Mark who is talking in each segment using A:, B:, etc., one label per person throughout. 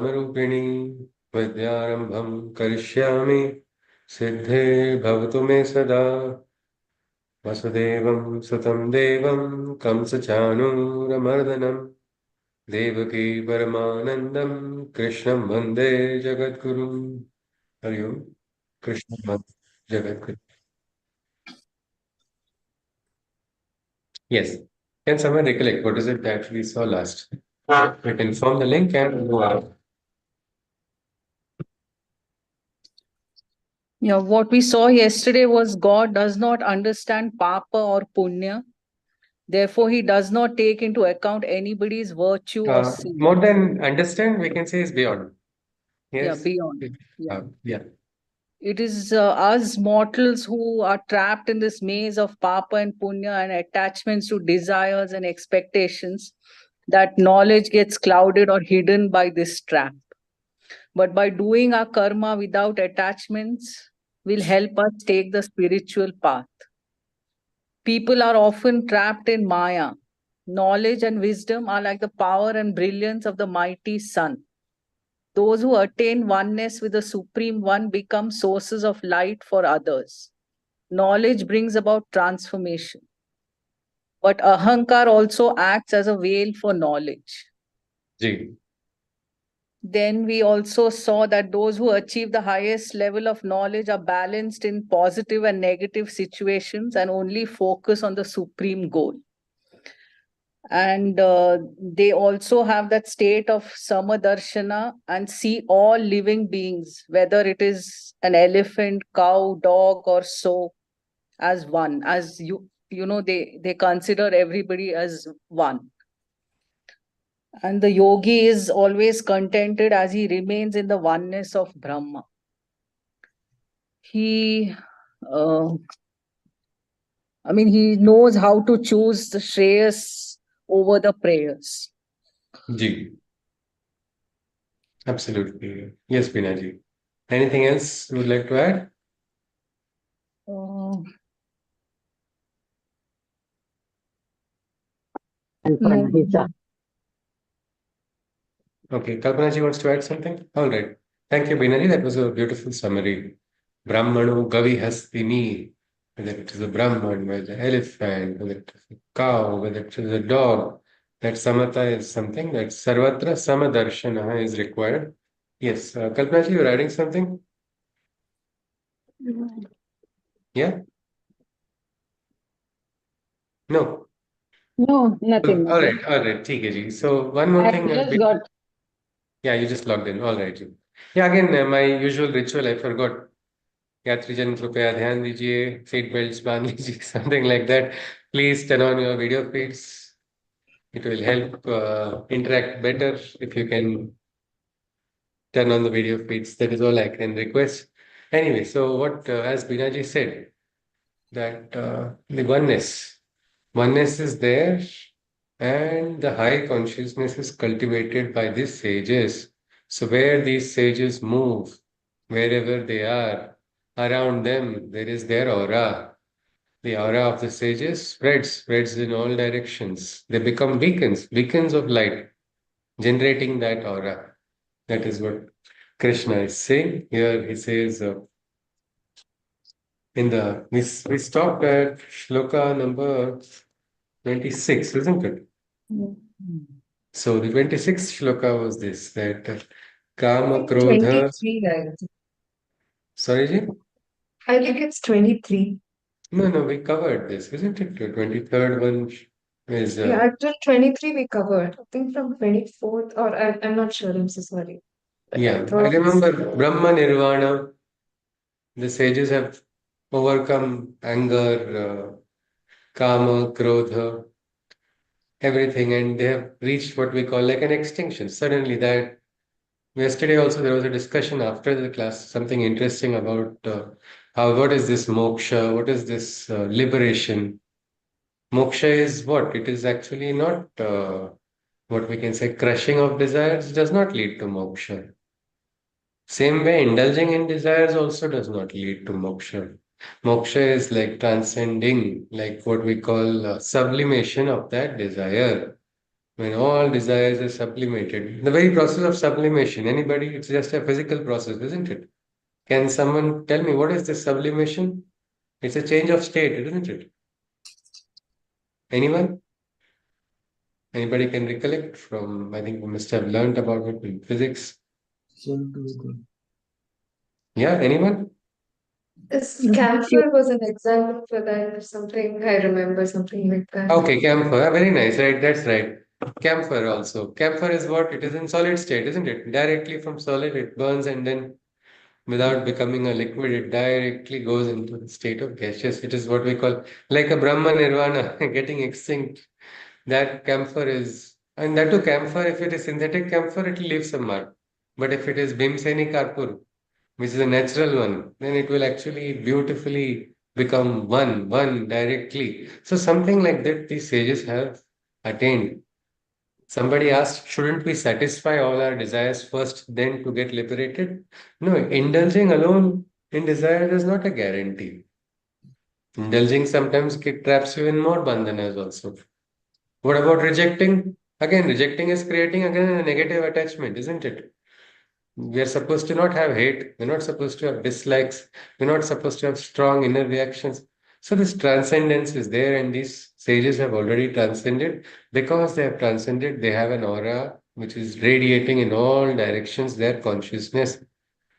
A: रूपिणी विद्यारंभं करिष्यामि सिद्धे भवतु मे सदा वसुदेवं सुतं देवं कंसचाणूरमर्दनं देवकी परमानन्दं कृष्णं वन्दे जगद्गुरुं हरि ओम् कृष्णं वन्दे जगद्गुरु Yes. Can someone recollect what is it that we saw last? We can form the link and go on.
B: Yeah, what we saw yesterday was God does not understand papa or punya. Therefore, he does not take into account anybody's virtue or sin.
A: More than understand, we can say is beyond.
B: Yeah,
A: Yes.
B: beyond. Yeah.
A: Yeah.
B: It is us mortals who are trapped in this maze of papa and punya and attachments to desires and expectations that knowledge gets clouded or hidden by this trap. But by doing our karma without attachments will help us take the spiritual path. People are often trapped in Maya. Knowledge and wisdom are like the power and brilliance of the mighty sun. Those who attain oneness with the Supreme One become sources of light for others. Knowledge brings about transformation. But Ahankar also acts as a veil for knowledge.
A: Ji.
B: Then we also saw that those who achieve the highest level of knowledge are balanced in positive and negative situations and only focus on the supreme goal. And they also have that state of samadarshana and see all living beings, whether it is an elephant, cow, dog, or so, as one. As they consider everybody as one. And the yogi is always contented as he remains in the oneness of Brahma. He, uh, he knows how to choose the Shreyas over the prayers.
A: Ji. Absolutely. Yes, Binaji. Anything else you would like to add?
B: Uh, no.
A: Okay, Kalpanaji wants to add something? All right. Thank you, Binaji. That was a beautiful summary. Brahmano Gavi Hastini, whether it is a Brahman, whether the elephant, whether it is a cow, whether it is a dog, that samatha is something that Sarvatra Samadarshana is required. Yes, Kalpanaji, you're adding something? Yeah? No.
C: No, nothing,
A: All
C: nothing.
A: right, all right. ठीक है जी. So one more
C: I
A: thing.
C: just got.
A: Yeah, you just logged in. All right. Ji. Yeah, again, my usual ritual, I forgot. यात्रीजन कृपया ध्यान दीजिए seat belts बांध लीजिए something like that. Please turn on your video feeds. It will help interact better if you can turn on the video feeds. That is all I can request. Anyway, so what, as Binaji said, that the oneness is there, and the high consciousness is cultivated by these sages. So where these sages move, wherever they are, around them, there is their aura. The aura of the sages spreads in all directions. They become beacons of light, generating that aura. That is what Krishna is saying. Here he says, we stopped at shloka number 26, isn't it? So the 26th shloka was this, that Kama Krodha.
D: 23, right?
A: Sorry, Ji?
D: I think it's 23.
A: No, we covered this, isn't it? The 23rd one is.
D: Yeah, until 23 we covered. I think from 24th, or I'm not sure, I'm so sorry. But
A: Yeah, I
D: thought
A: remember Brahma Nirvana. The sages have overcome anger, Kama, Krodha, everything, and they have reached what we call like an extinction. Suddenly, that yesterday also there was a discussion after the class, something interesting about how what is this moksha, what is this liberation. Moksha is what? It is actually not what we can say crushing of desires does not lead to moksha. Same way, indulging in desires also does not lead to moksha. Moksha is like transcending, like what we call sublimation of that desire. when all desires are sublimated. The very process of sublimation, anybody, it's just a physical process, isn't it? Can someone tell me what is this sublimation? It's a change of state, isn't it? Anyone? Anybody can recollect from, I think we must have learned about it in physics. Yeah, anyone?
D: This camphor was an example for that or something. I remember something like that.
A: Okay, camphor. Very nice, right? That's right. Camphor also. Camphor is what? It is in solid state, isn't it? Directly from solid, it burns and then without becoming a liquid, it directly goes into the state of gaseous. It is what we call like a Brahma Nirvana getting extinct. That camphor is, and that too camphor, if it is synthetic camphor, it will leave some mark. But if it is Bhimseni Karpur, which is a natural one, then it will actually beautifully become one directly. So something like that these sages have attained. Somebody asked, shouldn't we satisfy all our desires first, then to get liberated? No, indulging alone in desire is not a guarantee. Indulging sometimes traps you in more bandhanas also. What about rejecting? Again, rejecting is creating again a negative attachment, isn't it? We are supposed to not have hate. We're not supposed to have dislikes. We're not supposed to have strong inner reactions. So this transcendence is there, and these sages have already transcended. Because they have transcended, they have an aura which is radiating in all directions, their consciousness.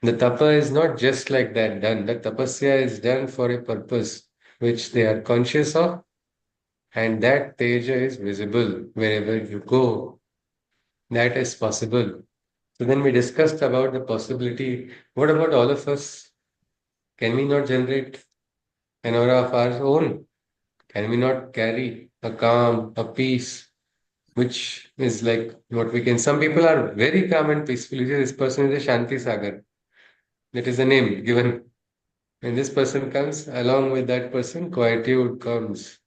A: The tapa is not just like that done. The tapasya is done for a purpose which they are conscious of, and that teja is visible wherever you go. That is possible. So then we discussed about the possibility. What about all of us? Can we not generate an aura of our own? Can we not carry a calm, a peace, which is like what we can? Some people are very calm and peaceful. You see, this person is a Shanti Sagar. That is the name given. When this person comes, along with that person, quietude comes.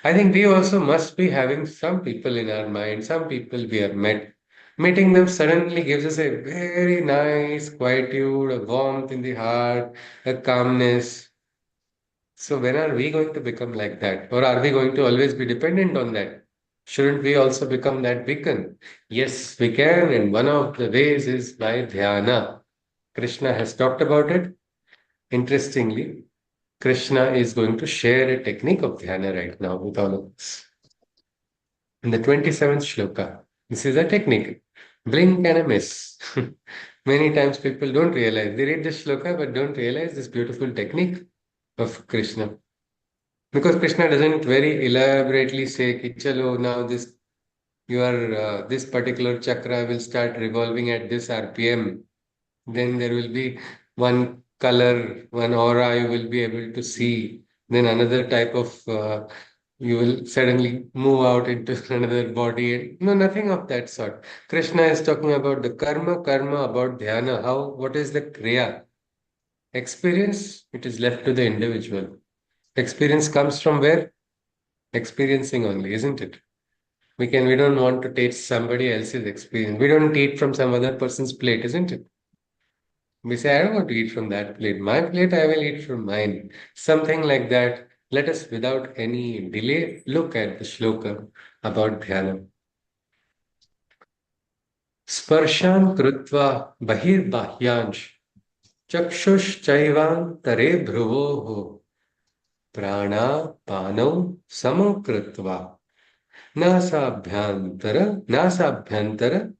A: I think we also must be having some people in our mind, some people we have met. Meeting them suddenly gives us a very nice quietude, a warmth in the heart, a calmness. So, when are we going to become like that? Or are we going to always be dependent on that? Shouldn't we also become that beacon? Yes, we can. And one of the ways is by dhyana. Krishna has talked about it. Interestingly, Krishna is going to share a technique of dhyana right now with all of us. In the 27th shloka, this is a technique. Blink and a miss. Many times people don't realize. They read the shloka but don't realize this beautiful technique of Krishna. Because Krishna doesn't very elaborately say, "Ki chalo, now this particular chakra will start revolving at this RPM. Then there will be one color, one aura you will be able to see. Then another type of you will suddenly move out into another body. No, nothing of that sort. Krishna is talking about the karma, about dhyana. How, what is the kriya? Experience, it is left to the individual. Experience comes from where? Experiencing only, isn't it? We don't want to taste somebody else's experience. We don't eat from some other person's plate, isn't it? We say, I don't want to eat from that plate. My plate, I will eat from mine. Something like that. Let us, without any delay, look at the shloka about dhyana. Sparshan krutva bahirbahyansh chakshush chaivan tare bhruvoho prana panau samokritva nasabhyantara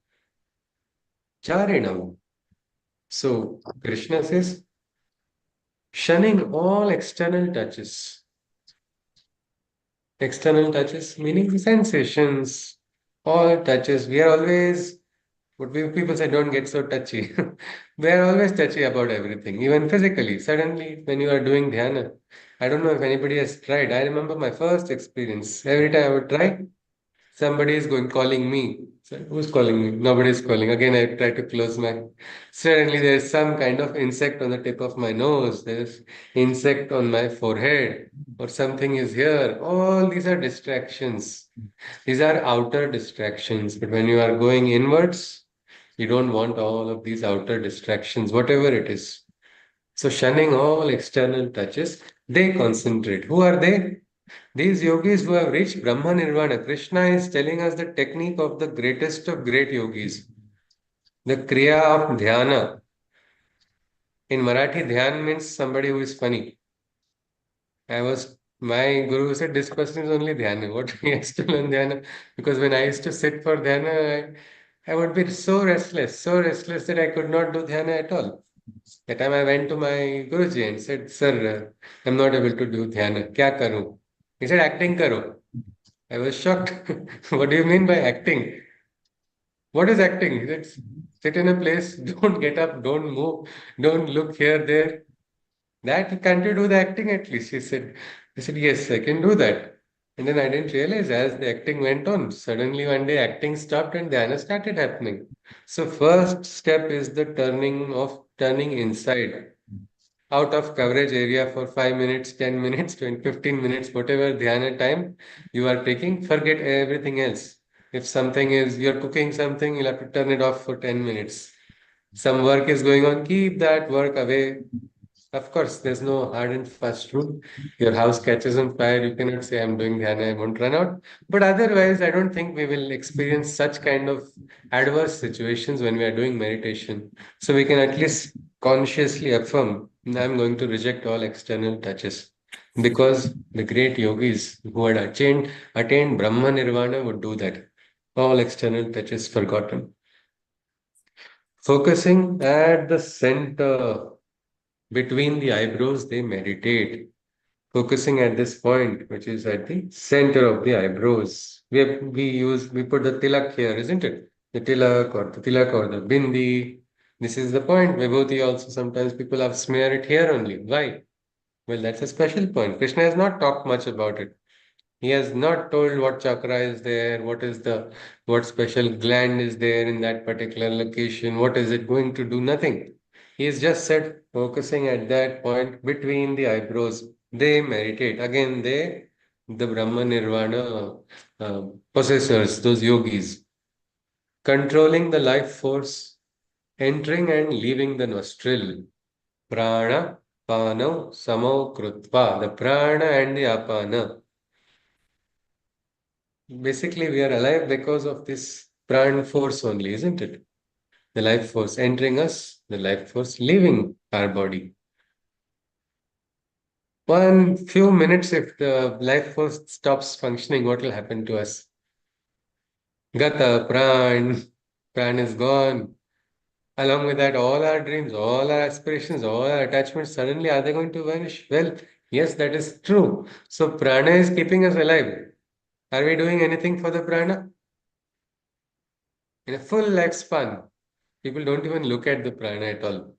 A: charinam. So Krishna says, shunning all external touches. External touches meaning sensations, all touches. We are always, people say, don't get so touchy. We are always touchy about everything, even physically. Suddenly, when you are doing dhyana, I don't know if anybody has tried. I remember my first experience. Every time I would try, somebody is going calling me. So who's calling me? Nobody is calling. Again, I try to close my. Suddenly, there's some kind of insect on the tip of my nose. There's insect on my forehead, or something is here. All these are distractions. These are outer distractions. But when you are going inwards, you don't want all of these outer distractions, whatever it is. So shunning all external touches, they concentrate. Who are they? These yogis who have reached Brahma Nirvana, Krishna is telling us the technique of the greatest of great yogis, the Kriya of Dhyana. In Marathi, Dhyan means somebody who is funny. My guru said this person is only dhyana. What he has to learn dhyana? Because when I used to sit for dhyana, I would be so restless that I could not do dhyana at all. That time I went to my Guruji and said, Sir, I'm not able to do dhyana. Kya karu? He said, acting karo. I was shocked. What do you mean by acting? What is acting? He said, sit in a place, don't get up, don't move, don't look here, there. That can't you do the acting at least? I said, yes, I can do that. And then I didn't realize as the acting went on, suddenly one day acting stopped and dhyana started happening. So first step is the turning inside, out of coverage area for 5 minutes, 10 minutes, 20, 15 minutes, whatever dhyana time you are taking, forget everything else. If something is, you're cooking something, you'll have to turn it off for 10 minutes. Some work is going on, keep that work away. Of course, there's no hard and fast rule. Your house catches on fire, you cannot say, I'm doing dhyana, I won't run out. But otherwise, I don't think we will experience such kind of adverse situations when we are doing meditation. So we can at least consciously affirm, I'm going to reject all external touches. Because the great yogis who had attained Brahma Nirvana would do that. All external touches forgotten. Focusing at the center between the eyebrows, they meditate, focusing at this point, which is at the center of the eyebrows. We put the tilak here, isn't it? The tilak or the bindi. This is the point. Vibhuti also sometimes people have smear it here only. Why? Well, that's a special point. Krishna has not talked much about it. He has not told what chakra is there, what special gland is there in that particular location, what is it going to do, nothing. He has just said focusing at that point between the eyebrows. They meditate. Again, the Brahma Nirvana possessors, those yogis, controlling the life force, entering and leaving the nostril. Prana, Pano, Samo, Krutva. The prana and the apana. Basically, we are alive because of this prana force only, isn't it? The life force entering us, the life force leaving our body. One few minutes, if the life force stops functioning, what will happen to us? Gata, pran is gone. Along with that, all our dreams, all our aspirations, all our attachments, suddenly are they going to vanish? Well, yes, that is true. So prana is keeping us alive. Are we doing anything for the prana? In a full lifespan, people don't even look at the prana at all.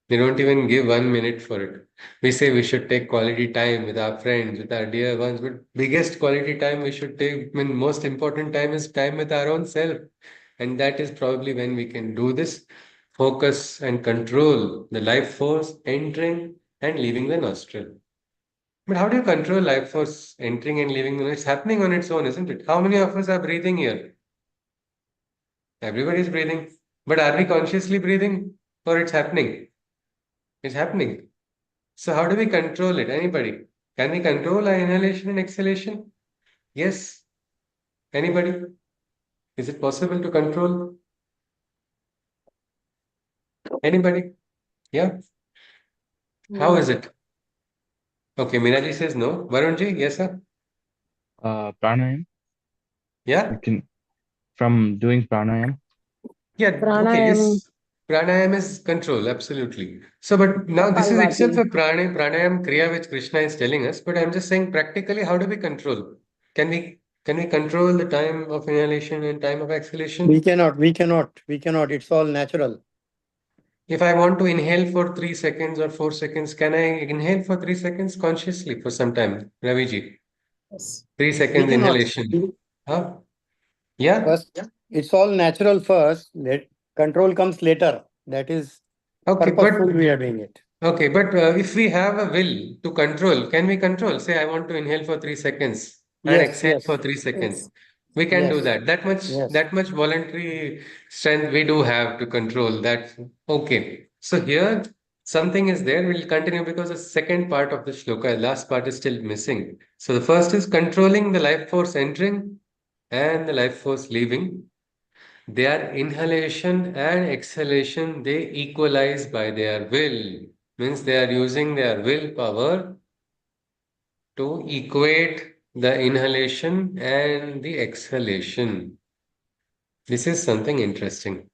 A: They don't even give 1 minute for it. We say we should take quality time with our friends, with our dear ones, but biggest quality time we should take, I mean, most important time is time with our own self. And that is probably when we can do this, focus and control the life force entering and leaving the nostril. But how do you control life force entering and leaving the nostril? It's happening on its own, isn't it? How many of us are breathing here? Everybody is breathing. But are we consciously breathing or it's happening? It's happening. So how do we control it? Anybody? Can we control our inhalation and exhalation? Yes. Anybody? Is it possible to control? Anybody? Yeah. How is
D: No.
A: it? Okay, Miraji says no. Varunji, yes, sir.
E: Pranayam.
A: Yeah.
E: You can from doing pranayam.
A: Yeah. Okay.
C: Pranayam,
A: Yes. Pranayam is control. Absolutely. So, but now this is itself
C: Kapalbhati.
A: a pranayam kriya which Krishna is telling us. But I'm just saying practically, how do we control? Can we control the time of inhalation and time of exhalation?
F: We cannot. It's all natural.
A: If I want to inhale for 3 seconds or 4 seconds, can I inhale for 3 seconds consciously for some time? Raviji,
F: Yes.
A: 3 seconds
F: We cannot.
A: inhalation. Huh? Yeah?
F: First, it's all natural first. Control comes later. That is
A: Okay,
F: purposeful we are doing it.
A: if we have a will to control, can we control? Say, I want to inhale for 3 seconds and
F: Yes,
A: exhale for
F: yes,
A: 3 seconds.
C: Yes.
A: We can do
F: yes,
A: that.
F: yes.
A: That much voluntary strength we do have to control that. Okay. So here Something is there. We'll continue because the second part of the shloka, last part is still missing. So the first is controlling the life force entering and the life force leaving. Their inhalation and exhalation, they equalize by their will. Means they are using their willpower to equate the inhalation and the exhalation. This is something interesting.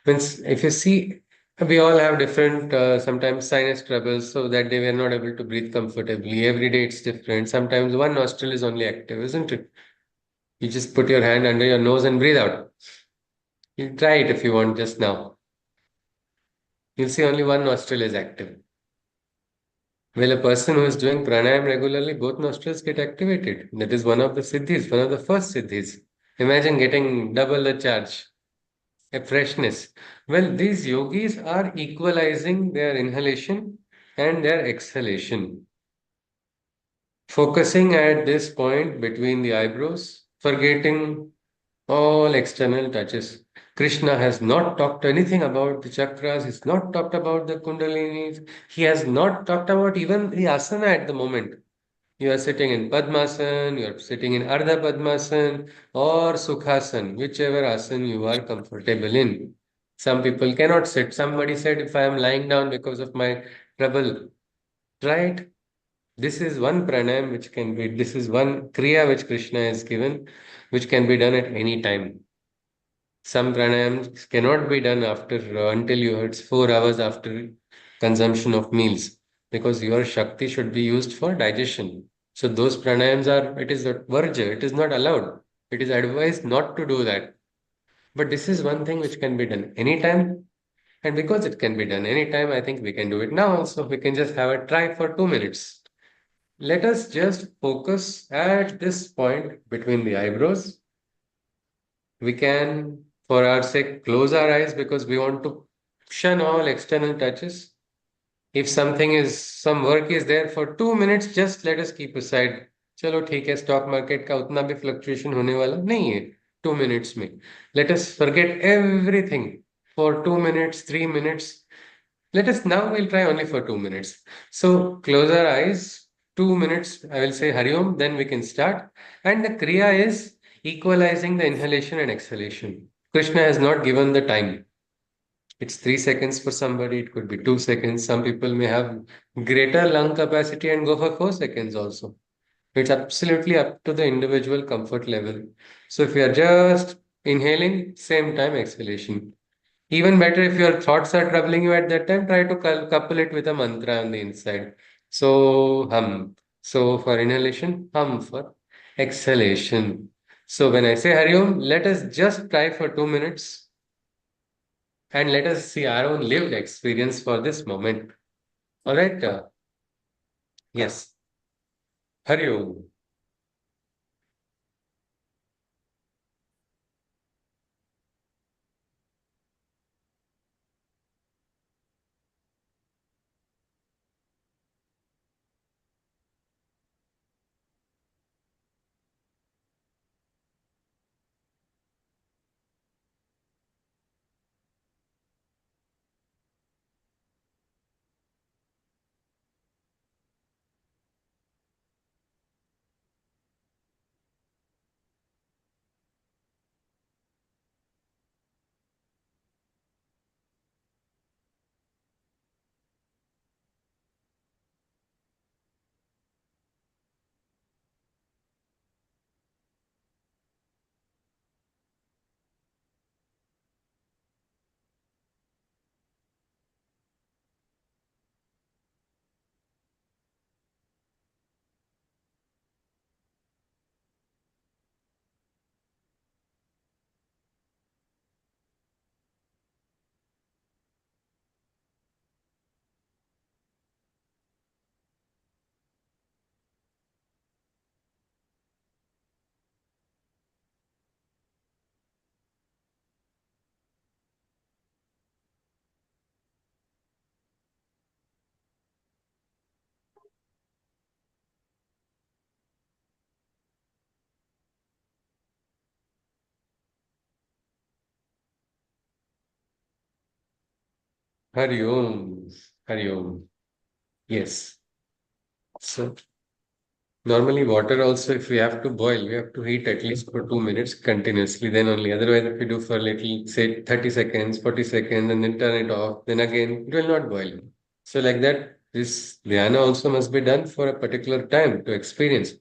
A: Means if you see, we all have different, sometimes sinus troubles, so that they were not able to breathe comfortably. Every day it's different. Sometimes one nostril is only active, isn't it? You just put your hand under your nose and breathe out. You try it if you want just now. You'll see only one nostril is active. Well, a person who is doing pranayam regularly, both nostrils get activated. That is one of the siddhis, one of the first siddhis. Imagine getting double the charge, a freshness. Well, these yogis are equalizing their inhalation and their exhalation, focusing at this point between the eyebrows, forgetting all external touches. Krishna has not talked anything about the chakras, he's not talked about the kundalinis, he has not talked about even the asana at the moment. You are sitting in Padmasan, you are sitting in Ardha Padmasan or Sukhasan, whichever asan you are comfortable in. Some people cannot sit. Somebody said, if I am lying down because of my trouble, right? This is one pranayam which can be, this is one kriya which Krishna has given, which can be done at any time. Some pranayams cannot be done after until you it's 4 hours after consumption of meals because your Shakti should be used for digestion. So those pranayams are, it is a varja, it is not allowed. It is advised not to do that. But this is one thing which can be done anytime. And because it can be done anytime, I think we can do it now also. We can just have a try for 2 minutes. Let us just focus at this point between the eyebrows. We can, for our sake, close our eyes because we want to shun all external touches. If something is, some work is there for 2 minutes, just let us keep aside. चलो ठीक है stock market का उतना भी fluctuation होने वाला नहीं है 2 मिनट्स में let us forget everything for 2 minutes 3 minutes let us now we'll try only for 2 minutes. So close our eyes. 2 minutes. I will say Hari Om, then we can start. And the Kriya is equalizing the inhalation and exhalation. Krishna has not given the time. It's 3 seconds for somebody, it could be 2 seconds. Some people may have greater lung capacity and go for 4 seconds also. It's absolutely up to the individual comfort level. So if you are just inhaling, same time exhalation. Even better if your thoughts are troubling you at that time, try to couple it with a mantra on the inside. So hum. So for inhalation, hum for exhalation. So when I say Hari Om, let us just try for 2 minutes and let us see our own lived experience for this moment. All right. Yes. Hari Om. Hari Om. Hari Om. Yes. So normally water also, if we have to boil, we have to heat at least for 2 minutes continuously. Then only. Otherwise, if we do for little, say 30 seconds, 40 seconds, and then turn it off, then again it will not boil. So like that, this dhyana also must be done for a particular time to experience.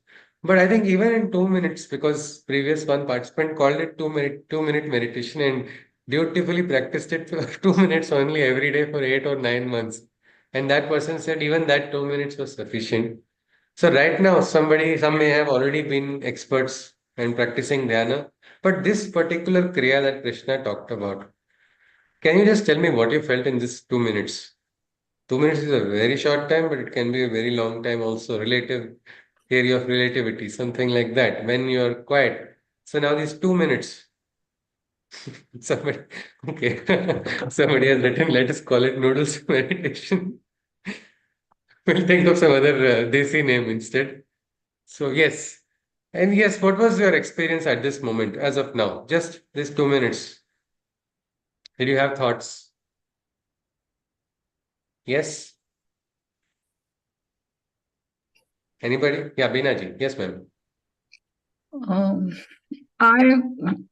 A: But I think even in 2 minutes, because previous one participant called it 2 minute meditation and dutifully practiced it for 2 minutes only every day for 8 or 9 months. And that person said even that 2 minutes was sufficient. So right now, some may have already been experts and practicing dhyana, but this particular kriya that Krishna talked about, can you just tell me what you felt in this 2 minutes? 2 minutes is a very short time, but it can be a very long time also. Relative theory of relativity, something like that. When you are quiet. So now these 2 minutes, somebody, okay, somebody has written, let us call it noodles meditation. We'll think of some other desi name instead. So yes, and yes, what was your experience at this moment, as of now? Just these 2 minutes. Did you have thoughts? Yes. Anybody? Yeah, Binaji. Yes, ma'am.
B: Um, I,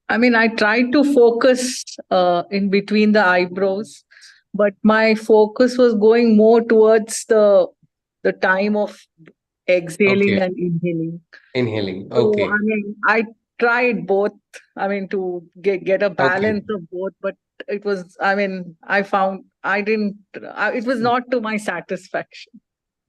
B: I mean, I tried to focus in between the eyebrows, but my focus was going more towards the time of exhaling
A: Okay.
B: and inhaling.
A: Inhaling.
B: So,
A: Okay.
B: I mean, I tried both. I mean, to get a
A: Okay.
B: balance of both, but it was. I mean, I found I didn't. It was not to my satisfaction.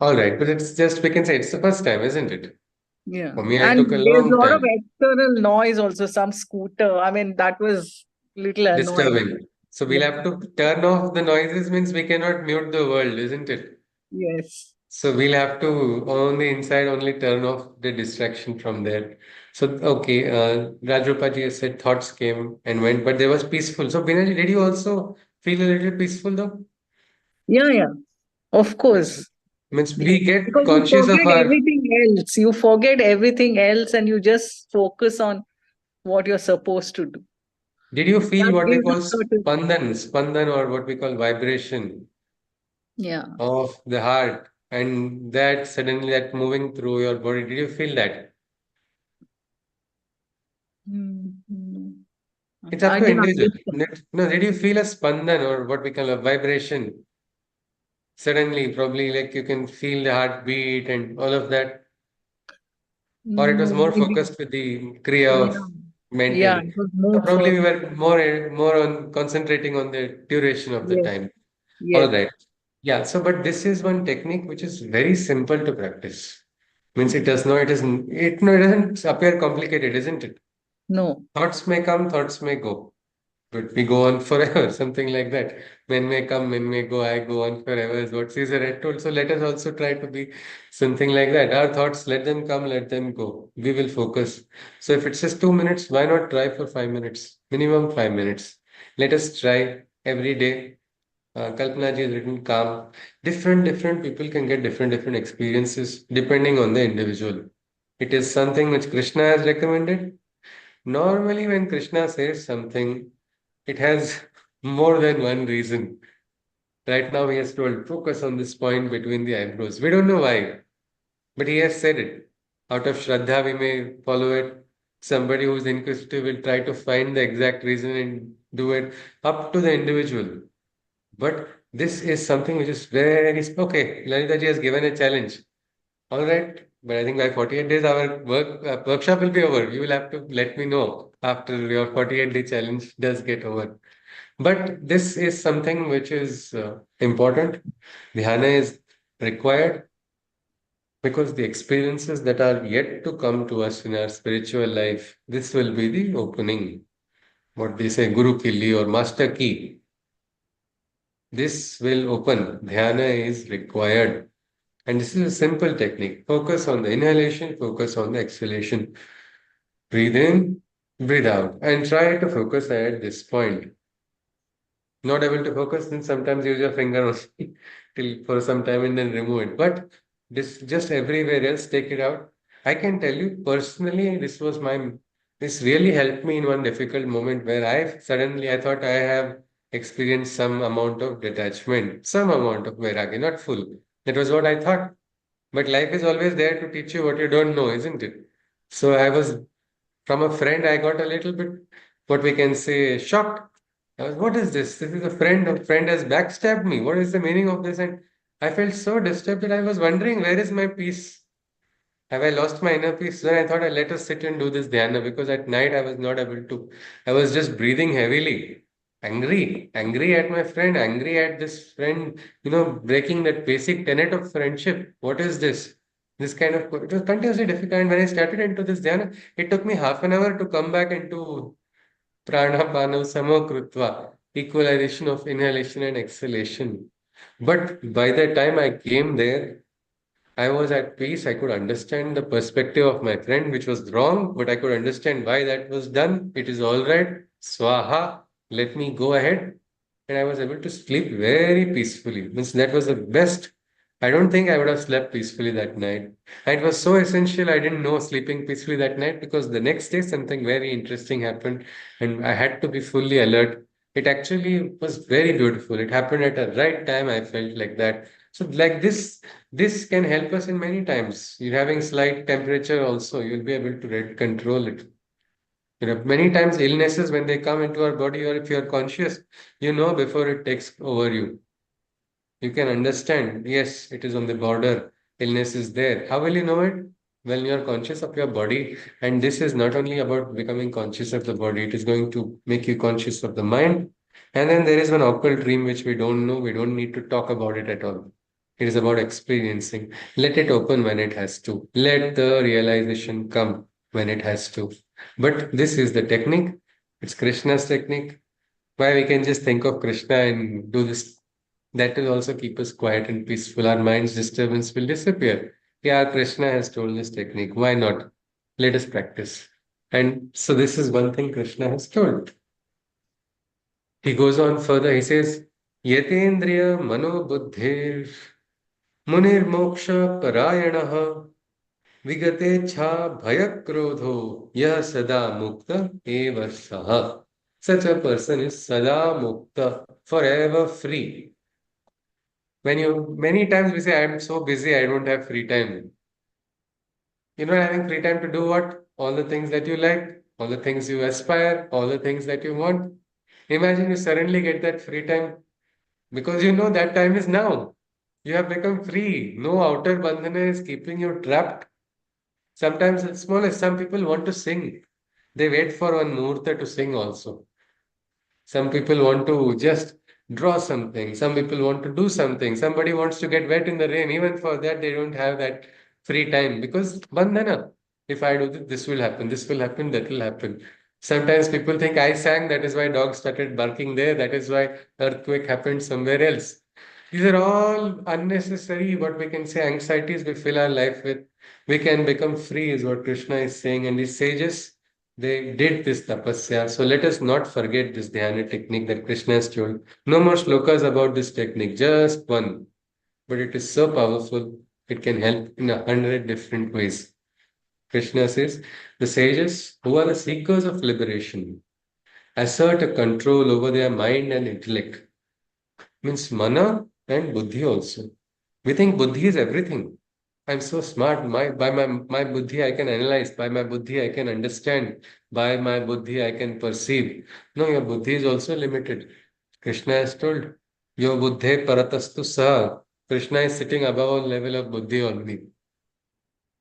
A: All right, but it's just we can say it's the first time, isn't it?
B: Yeah,
A: For me, I
B: and
A: took a
B: there's a
A: long
B: lot of
A: time.
B: external noise also. Some scooter. I mean, that was little annoying.
A: Disturbing. So we'll
B: Yeah.
A: have to turn off the noises means we cannot mute the world, isn't it?
B: Yes.
A: So we'll have to on the inside only turn off the distraction from there. So okay, Rajrupaji has said thoughts came and went, but there was peaceful. So Binaji, did you also feel a little peaceful though?
B: Yeah, yeah. Of course.
A: Means
B: Yes.
A: we get
B: Because you
A: conscious of
B: forget
A: our.
B: everything else. You forget everything else, and you just focus on what you're supposed to do.
A: Did you feel
B: That
A: what we
B: gives
A: call
B: a certain.
A: spandan or what we call vibration
B: Yeah.
A: of the heart, and that suddenly that moving through your body? Did you feel that?
B: Mm.
A: It's up
B: I
A: to
B: didn't
A: individual.
B: understand.
A: No, did you feel a spandan or what we call a vibration? Suddenly, probably like you can feel the heartbeat and all of that, or it was
B: No,
A: more
B: maybe.
A: focused with the kriya
B: Yeah.
A: of
B: Yeah,
A: maintaining.
B: it was
A: So
B: more
A: probably we
B: focused.
A: were more on concentrating on the duration of the
B: Yes.
A: time. All
B: Yes.
A: right. Yeah. So, but this is one technique which is very simple to practice. Means it does not. It isn't. It no. It doesn't appear complicated, isn't it?
B: No.
A: Thoughts may come, thoughts may go. But we go on forever, something like that. Men may come, men may go, I go on forever is what Caesar had told. So let us also try to be something like that. Our thoughts, let them come, let them go. We will focus. So if it says 2 minutes, why not try for 5 minutes? Minimum 5 minutes. Let us try every day. Kalpana ji has written calm. Different people can get different experiences depending on the individual. It is something which Krishna has recommended. Normally, when Krishna says something, it has more than one reason. Right now, he has told focus on this point between the eyebrows. We don't know why, but he has said it. Out of Shraddha, we may follow it. Somebody who's inquisitive will try to find the exact reason and do it up to the individual. But this is something which is very okay. Lalita ji has given a challenge. All right, but I think by 48 days our workshop will be over. You will have to let me know after your 48-day challenge does get over. But this is something which is important. Dhyana is required because the experiences that are yet to come to us in our spiritual life, this will be the opening. What they say, Guru Kili or Master Key. This will open. Dhyana is required. And this is a simple technique. Focus on the inhalation, focus on the exhalation. Breathe in, breathe out, and try to focus at this point. Not able to focus, then sometimes use your finger only till for some time and then remove it. But this just everywhere else, take it out. I can tell you personally, this really helped me in one difficult moment where I thought I have experience some amount of detachment, some amount of vairagya, not full. That was what I thought. But life is always there to teach you what you don't know, isn't it? So I was, from a friend, I got a little bit, what we can say, shocked. I was, what is this? This is a friend has backstabbed me. What is the meaning of this? And I felt so disturbed that I was wondering, where is my peace? Have I lost my inner peace? Then I thought I let us sit and do this dhyana because at night I was not able to. I was just breathing heavily, angry at my friend, angry at this friend, breaking that basic tenet of friendship. What is this? This kind of, it was continuously difficult. And when I started into this dhyana, it took me half an hour to come back into pranapana samokrutva, equalization of inhalation and exhalation. But by the time I came there, I was at peace. I could understand the perspective of my friend, which was wrong, but I could understand why that was done. It is all right. Swaha. Let me go ahead. And I was able to sleep very peacefully. Means that was the best. I don't think I would have slept peacefully that night. And it was so essential. I didn't know sleeping peacefully that night because the next day something very interesting happened and I had to be fully alert. It actually was very beautiful. It happened at a right time. I felt like that. So like this can help us in many times. You're having slight temperature also, you'll be able to control it. Many times illnesses, when they come into our body, or if you're conscious, before it takes over you. You can understand, yes, it is on the border, illness is there. How will you know it? When you are conscious of your body. And this is not only about becoming conscious of the body, it is going to make you conscious of the mind. And then there is one occult dream which we don't know, we don't need to talk about it at all. It is about experiencing. Let it open when it has to. Let the realization come when it has to. But this is the technique. It's Krishna's technique. Why we can just think of Krishna and do this. That will also keep us quiet and peaceful. Our mind's disturbance will disappear. Yeah, Krishna has told this technique. Why not? Let us practice. And so this is one thing Krishna has told. He goes on further. He says, Yatendriya mano buddhir munir moksha parayanaha Vigatechha bhayakrodho yah sada mukta eva saha. Such a person is sada mukta, forever free. Many times we say, I'm so busy, I don't have free time. You're not having free time to do what? All the things that you like, all the things you aspire, all the things that you want. Imagine you suddenly get that free time because you know that time is now. You have become free. No outer bandhana is keeping you trapped. Sometimes it's smallest. Some people want to sing. They wait for one muhurta to sing also. Some people want to just draw something. Some people want to do something. Somebody wants to get wet in the rain. Even for that, they don't have that free time because bandhana. If I do this will happen. This will happen. That will happen. Sometimes people think I sang. That is why dogs started barking there. That is why earthquake happened somewhere else. These are all unnecessary, what we can say, anxieties we fill our life with. We can become free, is what Krishna is saying. And these sages, they did this tapasya. So let us not forget this dhyana technique that Krishna has told. No more shlokas about this technique, just one. But it is so powerful, it can help in 100 different ways. Krishna says, the sages who are the seekers of liberation assert a control over their mind and intellect. Means mana and buddhi also. We think buddhi is everything. I'm so smart. By my buddhi I can analyze. By my buddhi I can understand. By my buddhi I can perceive. No, your buddhi is also limited. Krishna has told, your buddhe paratastu sa. Krishna is sitting above all level of buddhi only.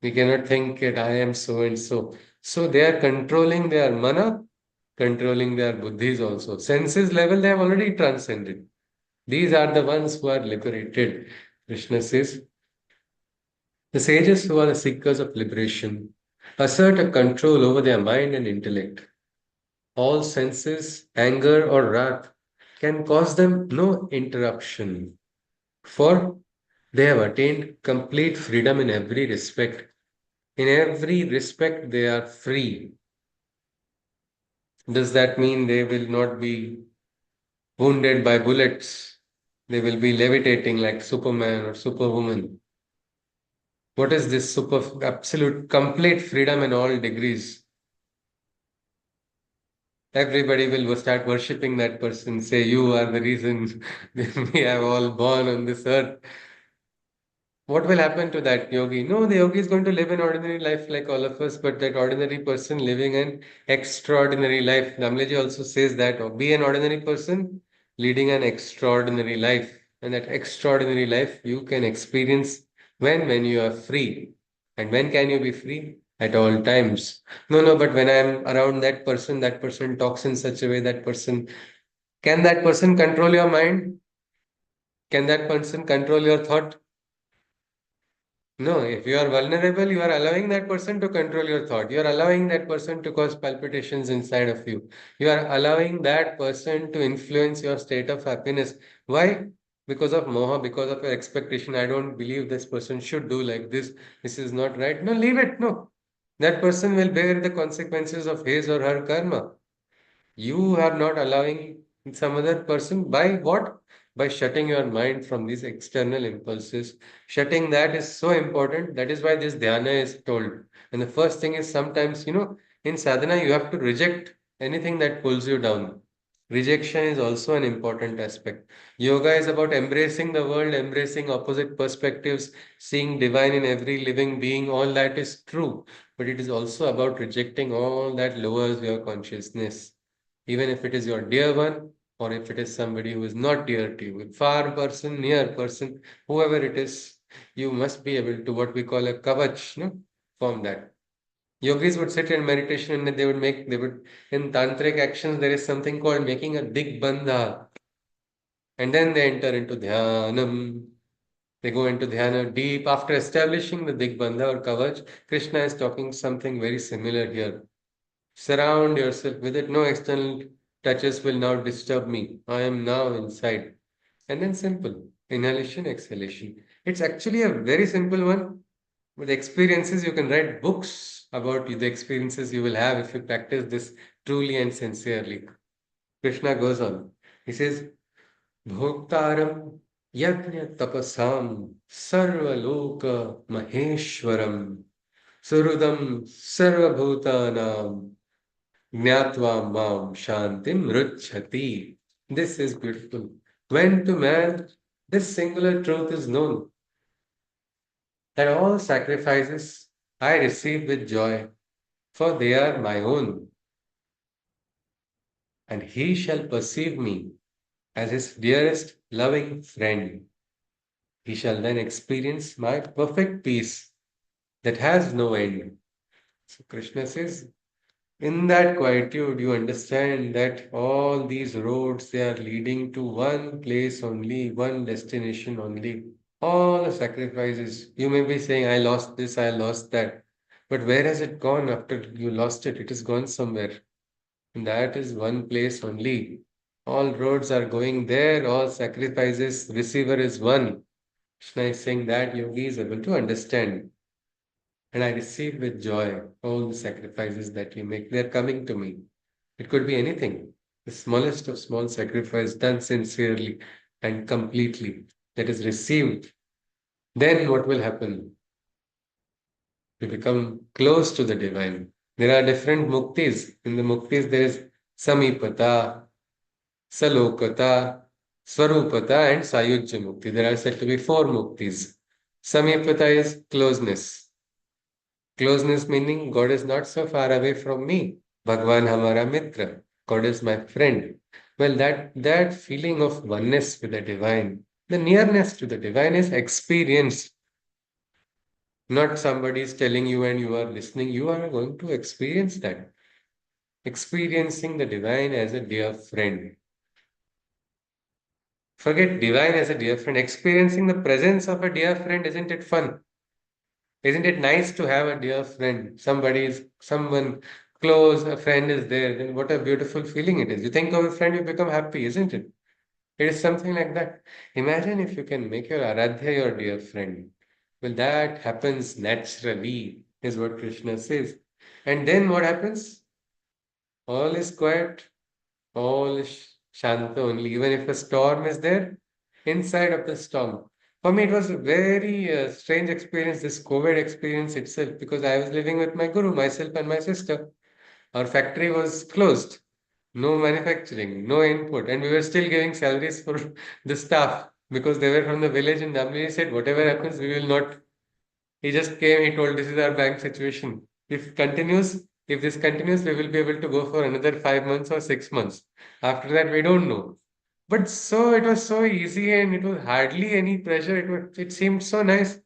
A: We cannot think that I am so and so. So they are controlling their mana, controlling their buddhis also. Senses level they have already transcended. These are the ones who are liberated. Krishna says, the sages who are the seekers of liberation assert a control over their mind and intellect. All senses, anger or wrath can cause them no interruption, for they have attained complete freedom in every respect. In every respect, they are free. Does that mean they will not be wounded by bullets? They will be levitating like Superman or Superwoman. What is this absolute complete freedom in all degrees? Everybody will start worshipping that person, say, you are the reason we have all born on this earth. What will happen to that yogi? No, the yogi is going to live an ordinary life like all of us, but that ordinary person living an extraordinary life. Namleji also says that be an ordinary person leading an extraordinary life. And that extraordinary life you can experience when you are free. And when can you be free? At all times. No, no, but when I'm around that person talks in such a way, can that person control your mind? Can that person control your thought? No, if you are vulnerable, you are allowing that person to control your thought. You are allowing that person to cause palpitations inside of you. You are allowing that person to influence your state of happiness. Why? Because of moha, because of your expectation. I don't believe this person should do like this. This is not right. No, leave it. No. That person will bear the consequences of his or her karma. You are not allowing some other person by what? By shutting your mind from these external impulses. Shutting that is so important. That is why this dhyana is told. And the first thing is sometimes, in sadhana, you have to reject anything that pulls you down. Rejection is also an important aspect. Yoga is about embracing the world, embracing opposite perspectives, seeing divine in every living being. All that is true. But it is also about rejecting all that lowers your consciousness, even if it is your dear one or if it is somebody who is not dear to you, far person, near person, whoever it is, you must be able to what we call a kavach, no? Form that. Yogis would sit in meditation and in tantric actions, there is something called making a digbandha. And then they enter into dhyanam. They go into dhyana deep. After establishing the digbandha or kavach, Krishna is talking something very similar here. Surround yourself with it. No external touches will now disturb me. I am now inside. And then simple inhalation, exhalation. It's actually a very simple one. With experiences, you can write books about the experiences you will have if you practice this truly and sincerely. Krishna goes on. He says, Bhoktaram yajna tapasam sarvaloka maheshwaram surudam sarvabhutanam Jnatva mam shantim ruchhati. This is beautiful. When to man this singular truth is known, that all sacrifices I receive with joy, for they are my own, and he shall perceive me as his dearest loving friend. He shall then experience my perfect peace that has no end. So Krishna says, in that quietude, you understand that all these roads they are leading to one place only, one destination only. All the sacrifices. You may be saying, I lost this, I lost that. But where has it gone after you lost it? It has gone somewhere. And that is one place only. All roads are going there, all sacrifices, receiver is one. Krishna is saying that yogi is able to understand. And I receive with joy all the sacrifices that you make. They're coming to me. It could be anything. The smallest of small sacrifice done sincerely and completely that is received. Then what will happen? We become close to the divine. There are different muktis. In the muktis, there is samipata, salokata, swarupata, and sayujya mukti. There are said to be four muktis. Samipata is closeness. Closeness meaning God is not so far away from me. Bhagwan hamara mitra. God is my friend. Well, that feeling of oneness with the divine, the nearness to the divine is experienced. Not somebody is telling you and you are listening. You are going to experience that. Experiencing the divine as a dear friend. Forget divine as a dear friend. Experiencing the presence of a dear friend, isn't it fun? Isn't it nice to have a dear friend? Someone close, a friend is there. Then what a beautiful feeling it is. You think of a friend, you become happy, isn't it? It is something like that. Imagine if you can make your Aradhya your dear friend. Well, that happens naturally, is what Krishna says. And then what happens? All is quiet, all is shanta only. Even if a storm is there, inside of the storm. For me, it was a very strange experience, this COVID experience itself, because I was living with my guru, myself and my sister. Our factory was closed. no manufacturing, no input, and we were still giving salaries for the staff because they were from the village. And WA said, whatever happens, we will not. He just came, he told, this is our bank situation. If this continues, we will be able to go for another 5 months or 6 months. After that, we don't know. But so it was so easy and it was hardly any pressure. It seemed so nice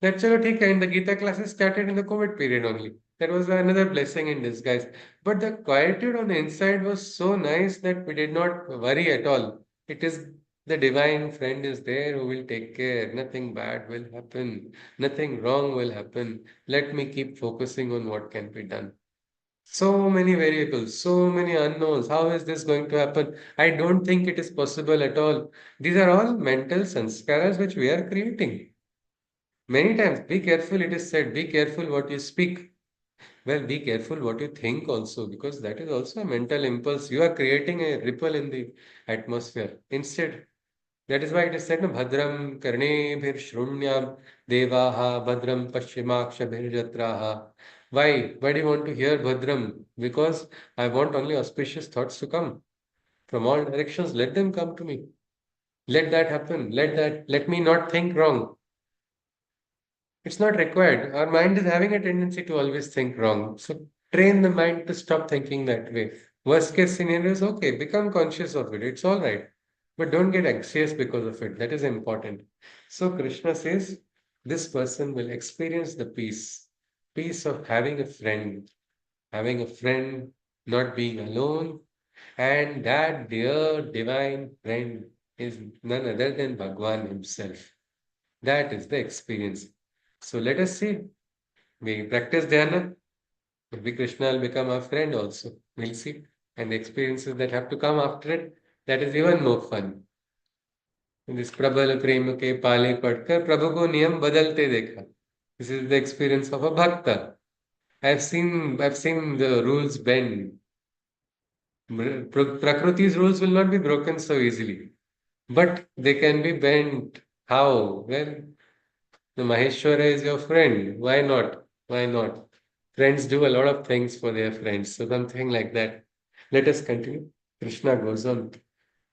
A: that chalo theek hai, and the Gita classes started in the COVID period only. That was another blessing in disguise. But the quietude on the inside was so nice that we did not worry at all. It is the divine friend is there who will take care. Nothing bad will happen. Nothing wrong will happen. Let me keep focusing on what can be done. So many variables, so many unknowns. How is this going to happen? I don't think it is possible at all. These are all mental sanskaras which we are creating. Many times, be careful, it is said, be careful what you speak. Well, be careful what you think also, because that is also a mental impulse. You are creating a ripple in the atmosphere. Instead, that is why it is said, no, Bhadram karnebhir shrunyam devaha Bhadram paschimakshabhir jatraha. Why? Why do you want to hear Bhadram? Because I want only auspicious thoughts to come from all directions. Let them come to me. Let that happen. Let me not think wrong. It's not required. Our mind is having a tendency to always think wrong. So train the mind to stop thinking that way. Worst case scenario is okay. Become conscious of it. It's all right. But don't get anxious because of it. That is important. So Krishna says this person will experience the peace of having a friend, not being alone. And that dear divine friend is none other than Bhagwan himself. That is the experience. So let us see. We practice dhyana. Maybe Krishna will become our friend also. We'll see. And the experiences that have to come after it, that is even more fun. This प्रबल प्रेम के पाले पढ़कर प्रभु को नियम बदलते देखा. This is the experience of a bhakta. I've seen the rules bend. Prakriti's rules will not be broken so easily, but they can be bent. How? Well, the Maheshwara is your friend. Why not? Why not? Friends do a lot of things for their friends. So something like that. Let us continue. Krishna goes on.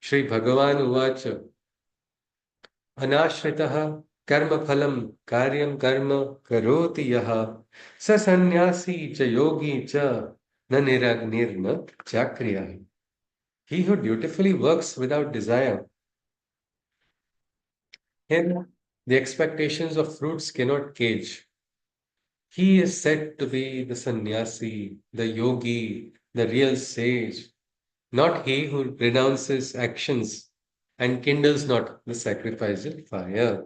A: Shri Bhagavan Uvacha Anashritah Karma Phalam Karyam Karma Karoti Yaha Sa Sannyasi Cha Yogi Cha Na Niragnirdna Chakriya. He who dutifully works without desire. Him, the expectations of fruits cannot cage. He is said to be the sannyasi, the yogi, the real sage, not he who renounces actions and kindles not the sacrificial fire.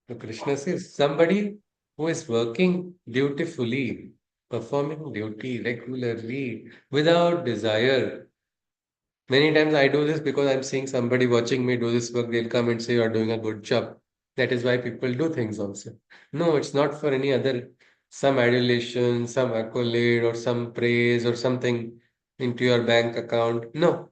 A: So Krishna says somebody who is working dutifully, performing duty regularly without desire. Many times I do this because I'm seeing somebody watching me do this work. They'll come and say, you're doing a good job. That is why people do things also. No, it's not for any other, some adulation, some accolade, or some praise, or something into your bank account. No,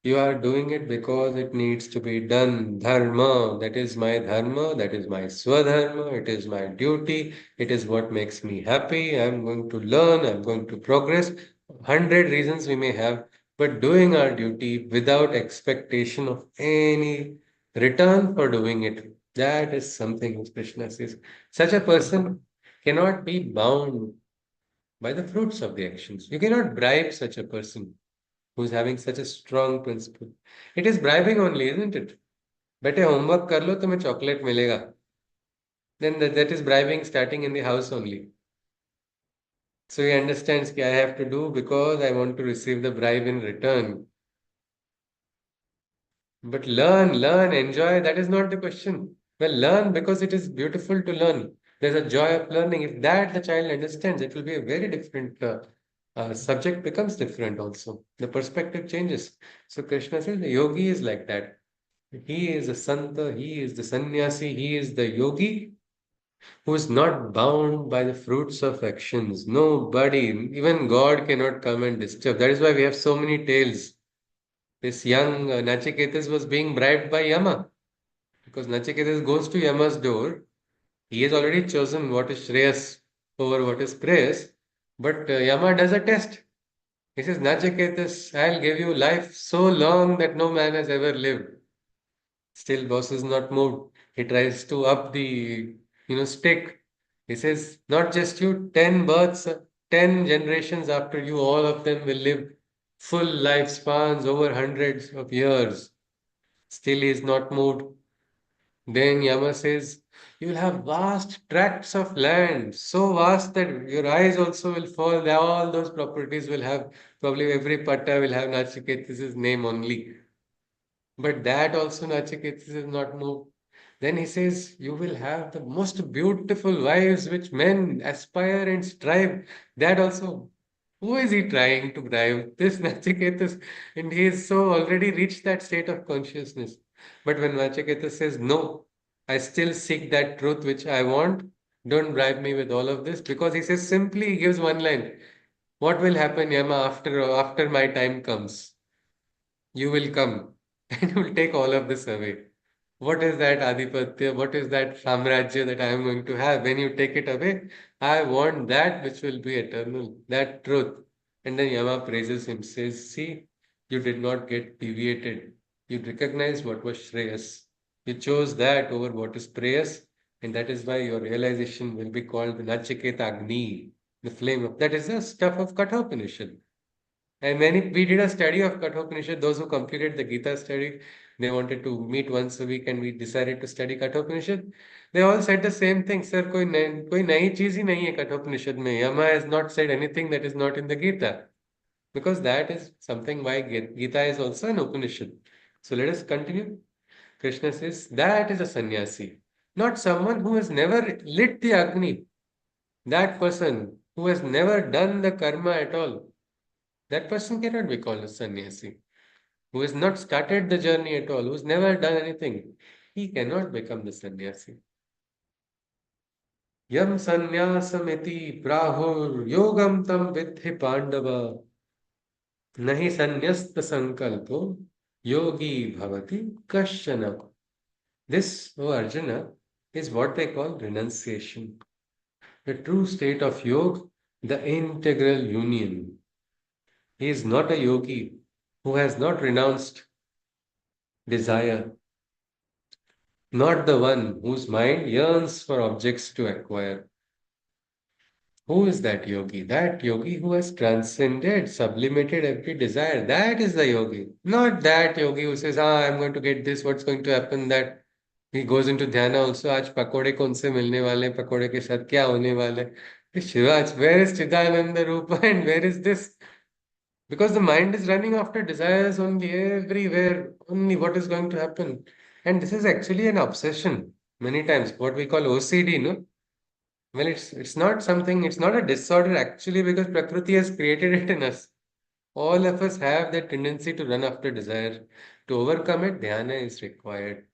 A: you are doing it because it needs to be done. Dharma, that is my dharma, that is my swadharma, it is my duty, it is what makes me happy. I'm going to learn, I'm going to progress. 100 reasons we may have, but doing our duty without expectation of any return for doing it, that is something which Krishna says. Such a person cannot be bound by the fruits of the actions. You cannot bribe such a person who's having such a strong principle. It is bribing only, isn't it? बेटे homework कर लो तुम्हें chocolate मिलेगा. Then that is bribing starting in the house only. So he understands that I have to do because I want to receive the bribe in return. But learn, enjoy, that is not the question. Well, learn because it is beautiful to learn. There's a joy of learning. If that the child understands, it will be a very different subject becomes different also. The perspective changes. So Krishna says the yogi is like that. He is a santa, he is the sannyasi, he is the yogi who is not bound by the fruits of actions. Nobody, even God cannot come and disturb. That is why we have so many tales. This young Nachiketas was being bribed by Yama because Nachiketas goes to Yama's door. He has already chosen what is Shreyas over what is Preyas, but Yama does a test. He says, Nachiketas, I'll give you life so long that no man has ever lived. Still, boss is not moved. He tries to up the, stick. He says, not just you, 10 births, 10 generations after you, all of them will live full lifespans over hundreds of years. Still, he is not moved. Then Yama says, you will have vast tracts of land, so vast that your eyes also will fall. All those properties will have, probably every patta will have Nachiketas' name only. But that also Nachiketas is not moved. Then he says, you will have the most beautiful wives which men aspire and strive. That also, who is he trying to drive? This Nachiketas, and he is so already reached that state of consciousness. But when Nachiketas says, no, I still seek that truth which I want, don't bribe me with all of this, because he says simply, he gives one line. What will happen, Yama, after my time comes? You will come and you will take all of this away. What is that Adipatya? What is that Samrajya that I am going to have? When you take it away, I want that which will be eternal, that truth. And then Yama praises him, says, see, you did not get deviated. You recognized what was Shreyas. You chose that over what is Preyas, and that is why your realization will be called the Nachiketa Agni, the flame of that is the stuff of Kathopanishad. And when we did a study of Kathopanishad, those who completed the Gita study, they wanted to meet once a week and we decided to study Kathopanishad. They all said the same thing, sir, koi nayi cheez hi nahi hai Kathopanishad mein. Yama has not said anything that is not in the Gita. Because that is something why Gita is also an Upanishad. So let us continue. Krishna says, that is a sannyasi, not someone who has never lit the Agni. That person who has never done the karma at all. That person cannot be called a sannyasi. Who has not started the journey at all, who's never done anything, he cannot become the sannyasi. Yam sannyasam prahur yogam tam vidhi pandava nahi sannyasta sankalpo yogi bhavati kashana. This, O Arjuna, is what they call renunciation. The true state of yoga, the integral union. He is not a yogi who has not renounced desire, not the one whose mind yearns for objects to acquire. Who is that yogi? That yogi who has transcended, sublimated every desire. That is the yogi. Not that yogi who says, I'm going to get this, what's going to happen, that he goes into dhyana also, आज पकोड़े कौन से मिलने वाले हैं, पकोड़े के साथ क्या होने वाला है. Shivaj, where is Chidananda Rupa and where is this? Because the mind is running after desires only everywhere, only what is going to happen. And this is actually an obsession many times, what we call OCD, no? Well, it's not something, it's not a disorder actually, because Prakriti has created it in us. All of us have that tendency to run after desire. To overcome it, dhyana is required.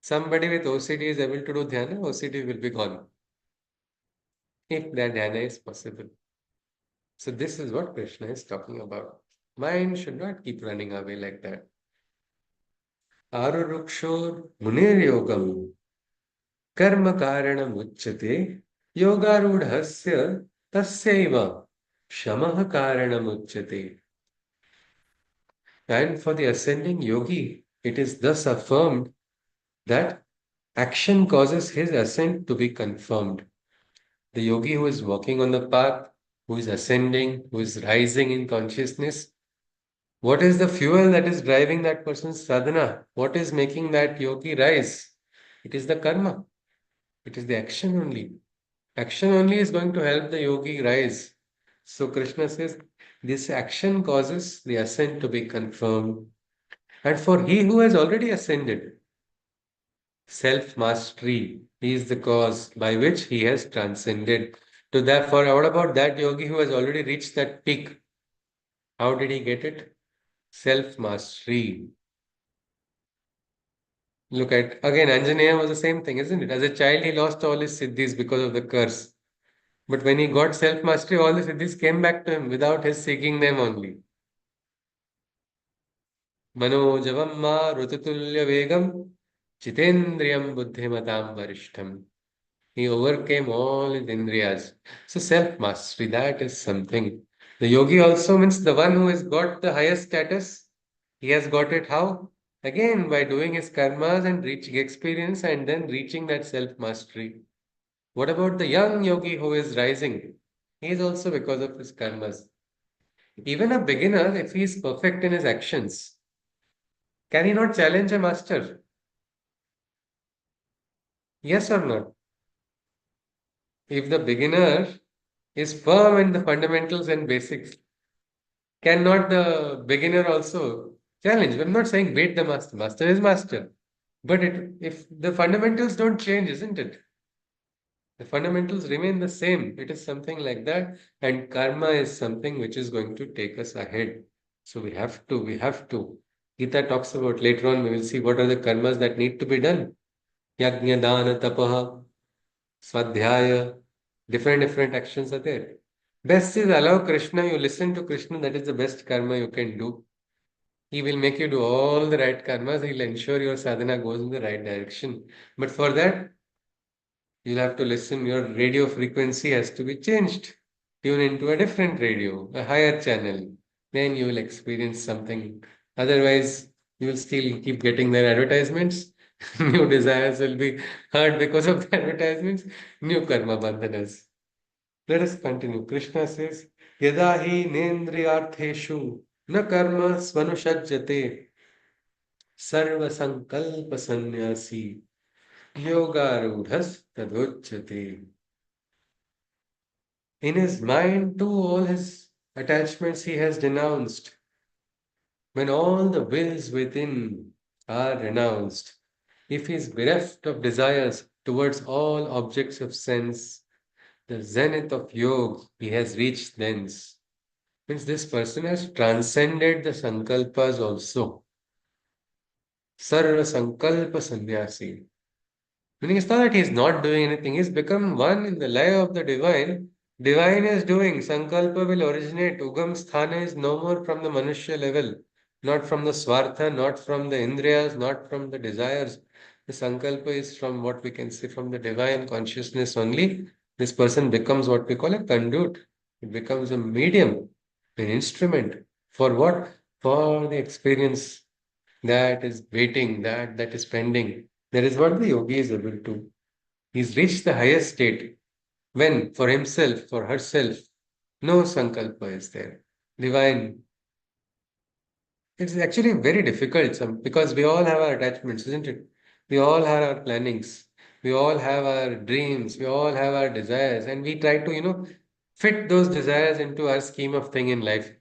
A: Somebody with OCD is able to do dhyana, OCD will be gone. If that dhyana is possible. So this is what Krishna is talking about. Mind should not keep running away like that. Arurukshor Munir कर्म कारणम उच्यते योगारूढ़स्य तस्यैव शमः कारणम उच्यते. And for the ascending yogi, it is thus affirmed that action causes his ascent to be confirmed. The yogi who is walking on the path, who is ascending, who is rising in consciousness, what is the fuel that is driving that person's sadhana? What is making that yogi rise? It is the karma. It is the action only. Action only is going to help the yogi rise. So Krishna says, this action causes the ascent to be confirmed. And for he who has already ascended, self-mastery is the cause by which he has transcended. To that, for what about that yogi who has already reached that peak? How did he get it? Self-mastery. Look at, again, Anjaneya was the same thing, isn't it? As a child, he lost all his siddhis because of the curse. But when he got self-mastery, all the siddhis came back to him without his seeking them only. Manojavam ma rututulya vegam chitendriyam buddhimatam varishtham. He overcame all his indriyas. So self-mastery, that is something. The yogi also means the one who has got the highest status. He has got it how? Again, by doing his karmas and reaching experience and then reaching that self mastery. What about the young yogi who is rising? He is also because of his karmas. Even a beginner, if he is perfect in his actions, can he not challenge a master? Yes or not? If the beginner is firm in the fundamentals and basics, cannot the beginner also challenge? I'm not saying beat the master. Master is master. But if the fundamentals don't change, isn't it? The fundamentals remain the same. It is something like that. And karma is something which is going to take us ahead. So we have to. Gita talks about later on, we will see what are the karmas that need to be done. Yajna, dana, tapaha, swadhyaya, different actions are there. Best is allow Krishna, you listen to Krishna, that is the best karma you can do. He will make you do all the right karmas, he'll ensure your sadhana goes in the right direction. But for that, you'll have to listen, your radio frequency has to be changed. Tune into a different radio, a higher channel. Then you will experience something. Otherwise, you will still keep getting their advertisements. New desires will be hurt because of the advertisements. New karma bandhanas. Let us continue. Krishna says, Yada hi nendriyartheshu na karma svanusajjate sarva sankalpa sannyasi yogarudhas tadochyate. In his mind, too, all his attachments he has denounced. When all the wills within are renounced, if he is bereft of desires towards all objects of sense, the zenith of yoga he has reached thence. Means this person has transcended the sankalpas also. Sarva sankalpa sannyasi. Meaning it's not that he's not doing anything, he's become one in the life of the divine. Divine is doing, Sankalpa will originate. Ugam Sthana is no more from the Manushya level, not from the Swartha, not from the Indriyas, not from the desires. The Sankalpa is from what we can say from the divine consciousness only. This person becomes what we call a conduit. It becomes a medium, an instrument. For what? For the experience that is waiting, that is pending. That is what the yogi is able to. He's reached the highest state when for himself, for herself, no sankalpa is there. Divine. It's actually very difficult because we all have our attachments, isn't it? We all have our plannings. We all have our dreams. We all have our desires. And we try to, fit those desires into our scheme of thing in life.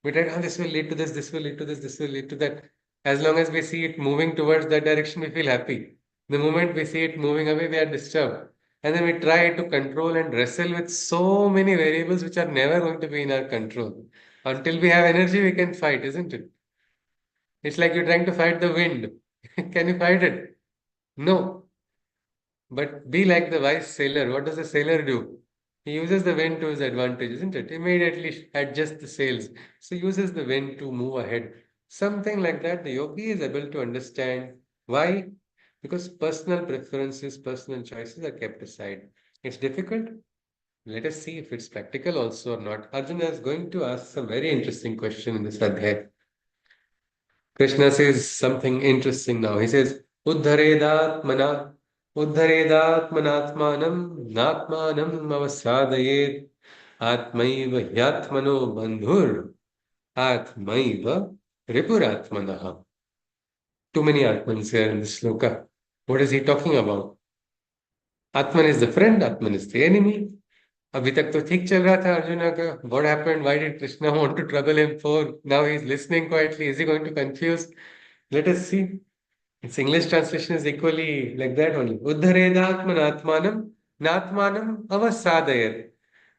A: We try, oh, this will lead to this, this will lead to this, this will lead to that. As long as we see it moving towards that direction, we feel happy. The moment we see it moving away, we are disturbed. And then we try to control and wrestle with so many variables which are never going to be in our control. Until we have energy, we can fight, isn't it? It's like you're trying to fight the wind. Can you fight it? No. But be like the wise sailor. What does a sailor do? He uses the wind to his advantage, isn't it? Immediately adjust the sails. So uses the wind to move ahead. Something like that. The yogi is able to understand. Why? Because personal preferences, personal choices are kept aside. It's difficult. Let us see if it's practical also or not. Arjuna is going to ask some very interesting question in this adhyay. Krishna says something interesting now. He says, Uddharedatmana, Uddharedatmanatmanam, Natmanam avasadayet, Atmaiva hyatmano bandhur, Atmaiva ripuratmanaha. Too many Atmans here in this sloka. What is he talking about? Atman is the friend, Atman is the enemy. अभी तक तो ठीक चल रहा था अर्जुना का. What happened? Why did Krishna want to trouble him for? Now he's listening quietly. Is he going to confuse? Let us see. Its English translation is equally like that only. Uddharedatmanatmanam natmanam avasadayat.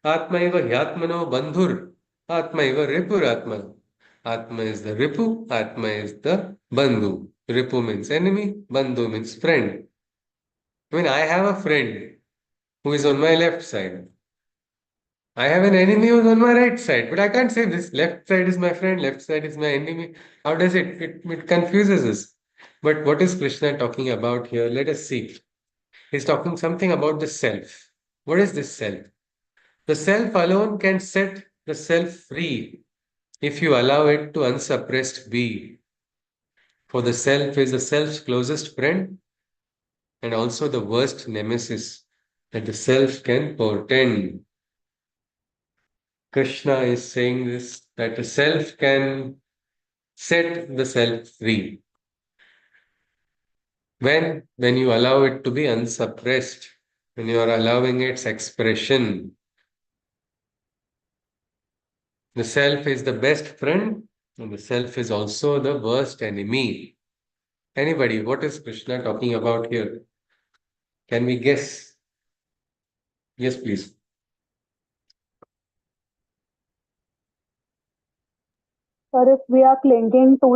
A: Atmaiva hyatmano bandhur. Atmaiva ripuratman. Atma is the ripu. Atma is the bandhu. Ripu means enemy. Bandhu means friend. I mean, I have a friend who is on my left side. I have an enemy who's on my right side, but I can't say this left side is my friend, left side is my enemy. How does it? It confuses us. But what is Krishna talking about here? Let us see. He's talking something about the self. What is this self? The self alone can set the self free if you allow it to unsuppressed be. For the self is the self's closest friend and also the worst nemesis that the self can portend. Krishna is saying this that the self can set the self free. When you allow it to be unsuppressed, when you are allowing its expression, the self is the best friend and the self is also the worst enemy. Anybody, what is Krishna talking about here? Can we guess? Yes, please.
C: Or if we are clinging to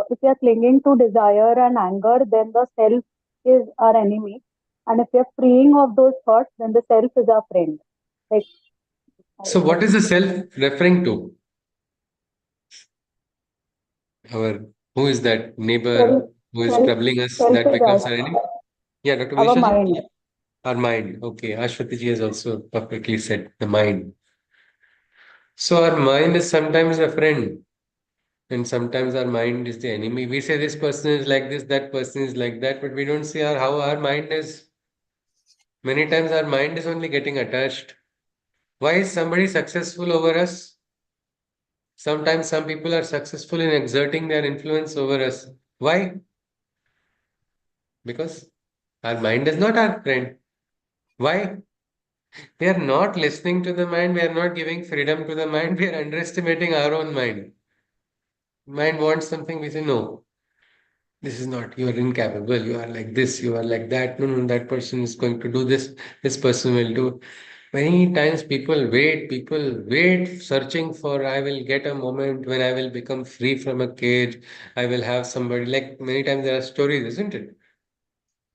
C: if we are clinging to desire and anger, then the self is our enemy. And if we are freeing of those thoughts, then the self is our friend. Like,
A: So, what is the self referring to? Our who is that neighbor
C: self,
A: who is
C: self,
A: troubling us
C: self
A: that
C: is
A: becomes our enemy? Yeah, Dr.
C: our
A: Vishaji?
C: mind.
A: Our mind. Okay, Ashwati ji has also perfectly said the mind. So, our mind is sometimes a friend, and sometimes our mind is the enemy. We say this person is like this, that person is like that, but we don't see how our mind is. Many times, our mind is only getting attached. Why is somebody successful over us? Sometimes some people are successful in exerting their influence over us. Why? Because our mind is not our friend. Why? We are not listening to the mind. We are not giving freedom to the mind. We are underestimating our own mind. Mind wants something. We say, no, this is not. You are incapable. You are like this. You are like that. No, no, that person is going to do this. This person will do. Many times people wait, searching for, I will get a moment when I will become free from a cage. I will have somebody. Like many times there are stories, isn't it?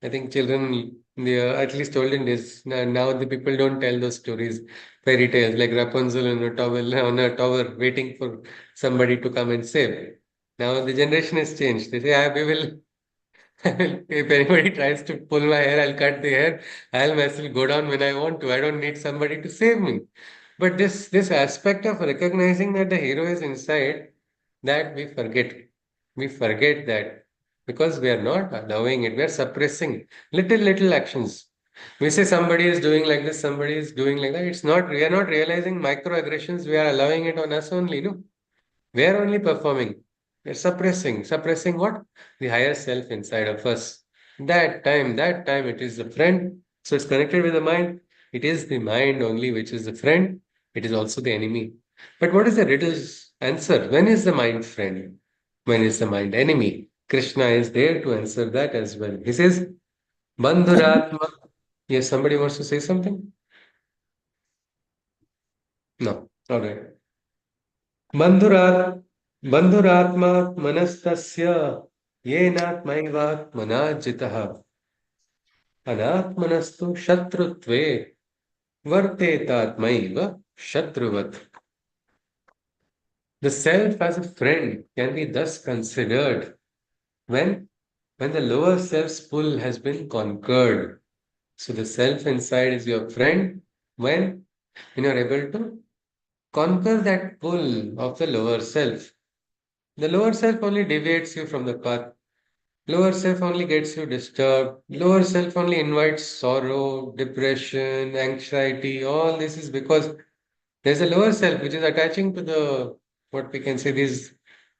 A: I think children, they are at least olden days, now the people don't tell those stories, fairy tales like Rapunzel on a tower waiting for somebody to come and save. Now the generation has changed. They say, we will, if anybody tries to pull my hair, I'll cut the hair. I'll myself go down when I want to. I don't need somebody to save me. But this aspect of recognizing that the hero is inside, that we forget. We forget that because we are not allowing it. We are suppressing little actions. We say somebody is doing like this, somebody is doing like that. It's not. We are not realizing microaggressions. We are allowing it on us only. No, we are only performing. We are suppressing what? The higher self inside of us. That time, it is the friend. So it's connected with the mind. It is the mind only which is the friend. It is also the enemy. But what is the riddle's answer? When is the mind friend? When is the mind enemy? Krishna is there to answer that as well. He says, Bandhuratma. Yes, somebody wants to say something? No. All right. बंधुरात् बंधुरात्मात्मनस्तस्य येनात्मैवात्मना जितः अनात्मनस्तु शत्रुत्वे वर्तेतात्मैव शत्रुवत्. The self as a friend can be thus considered when the lower self's pull has been conquered. So the self inside is your friend when you're able to conquer that pull of the lower self. The lower self only deviates you from the path. Lower self only gets you disturbed. Lower self only invites sorrow, depression, anxiety. All this is because there's a lower self which is attaching to the, what we can say, these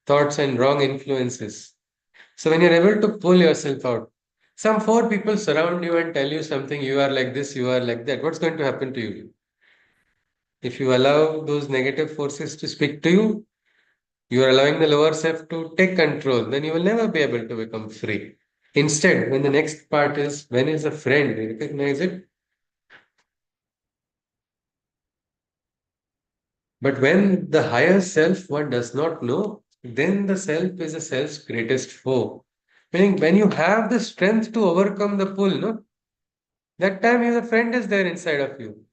A: thoughts and wrong influences. So when you're able to pull yourself out, some four people surround you and tell you something, you are like this, you are like that. What's going to happen to you? If you allow those negative forces to speak to you, you are allowing the lower self to take control, then you will never be able to become free. Instead, when the next part is when is a friend, we recognize it. But when the higher self one does not know, then the self is a self's greatest foe. Meaning, when you have the strength to overcome the pull, no, that time your friend is there inside of you.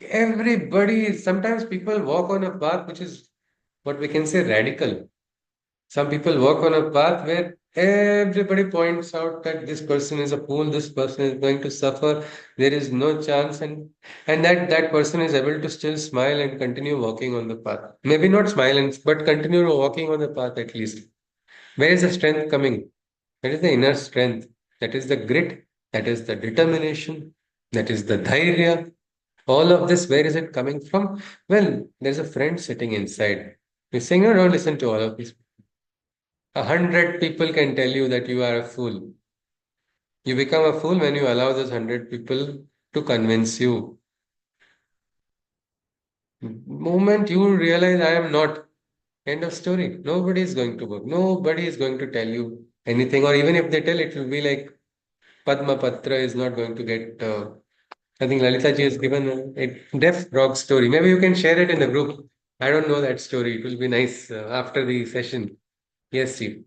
A: Everybody, sometimes people walk on a path which is what we can say radical. Some people walk on a path where Everybody points out that this person is a fool, this person is going to suffer, there is no chance, and that person is able to still smile and continue walking on the path. Maybe not smile and but continue walking on the path at least. Where is the strength coming? That is the inner strength. That is the grit. That is the determination. That is the dhairya. All of this, where is it coming from? Well, there's a friend sitting inside. You're saying, no, don't listen to all of this. 100 people can tell you that you are a fool. You become a fool when you allow those 100 people to convince you. Moment you realize I am not, end of story. Nobody is going to work. Nobody is going to tell you anything, or even if they tell, it will be like Padma Patra is not going to get. I think Lalita ji has given a deaf frog story. Maybe you can share it in the group. I don't know that story. It will be nice after the session. Yes, Steve.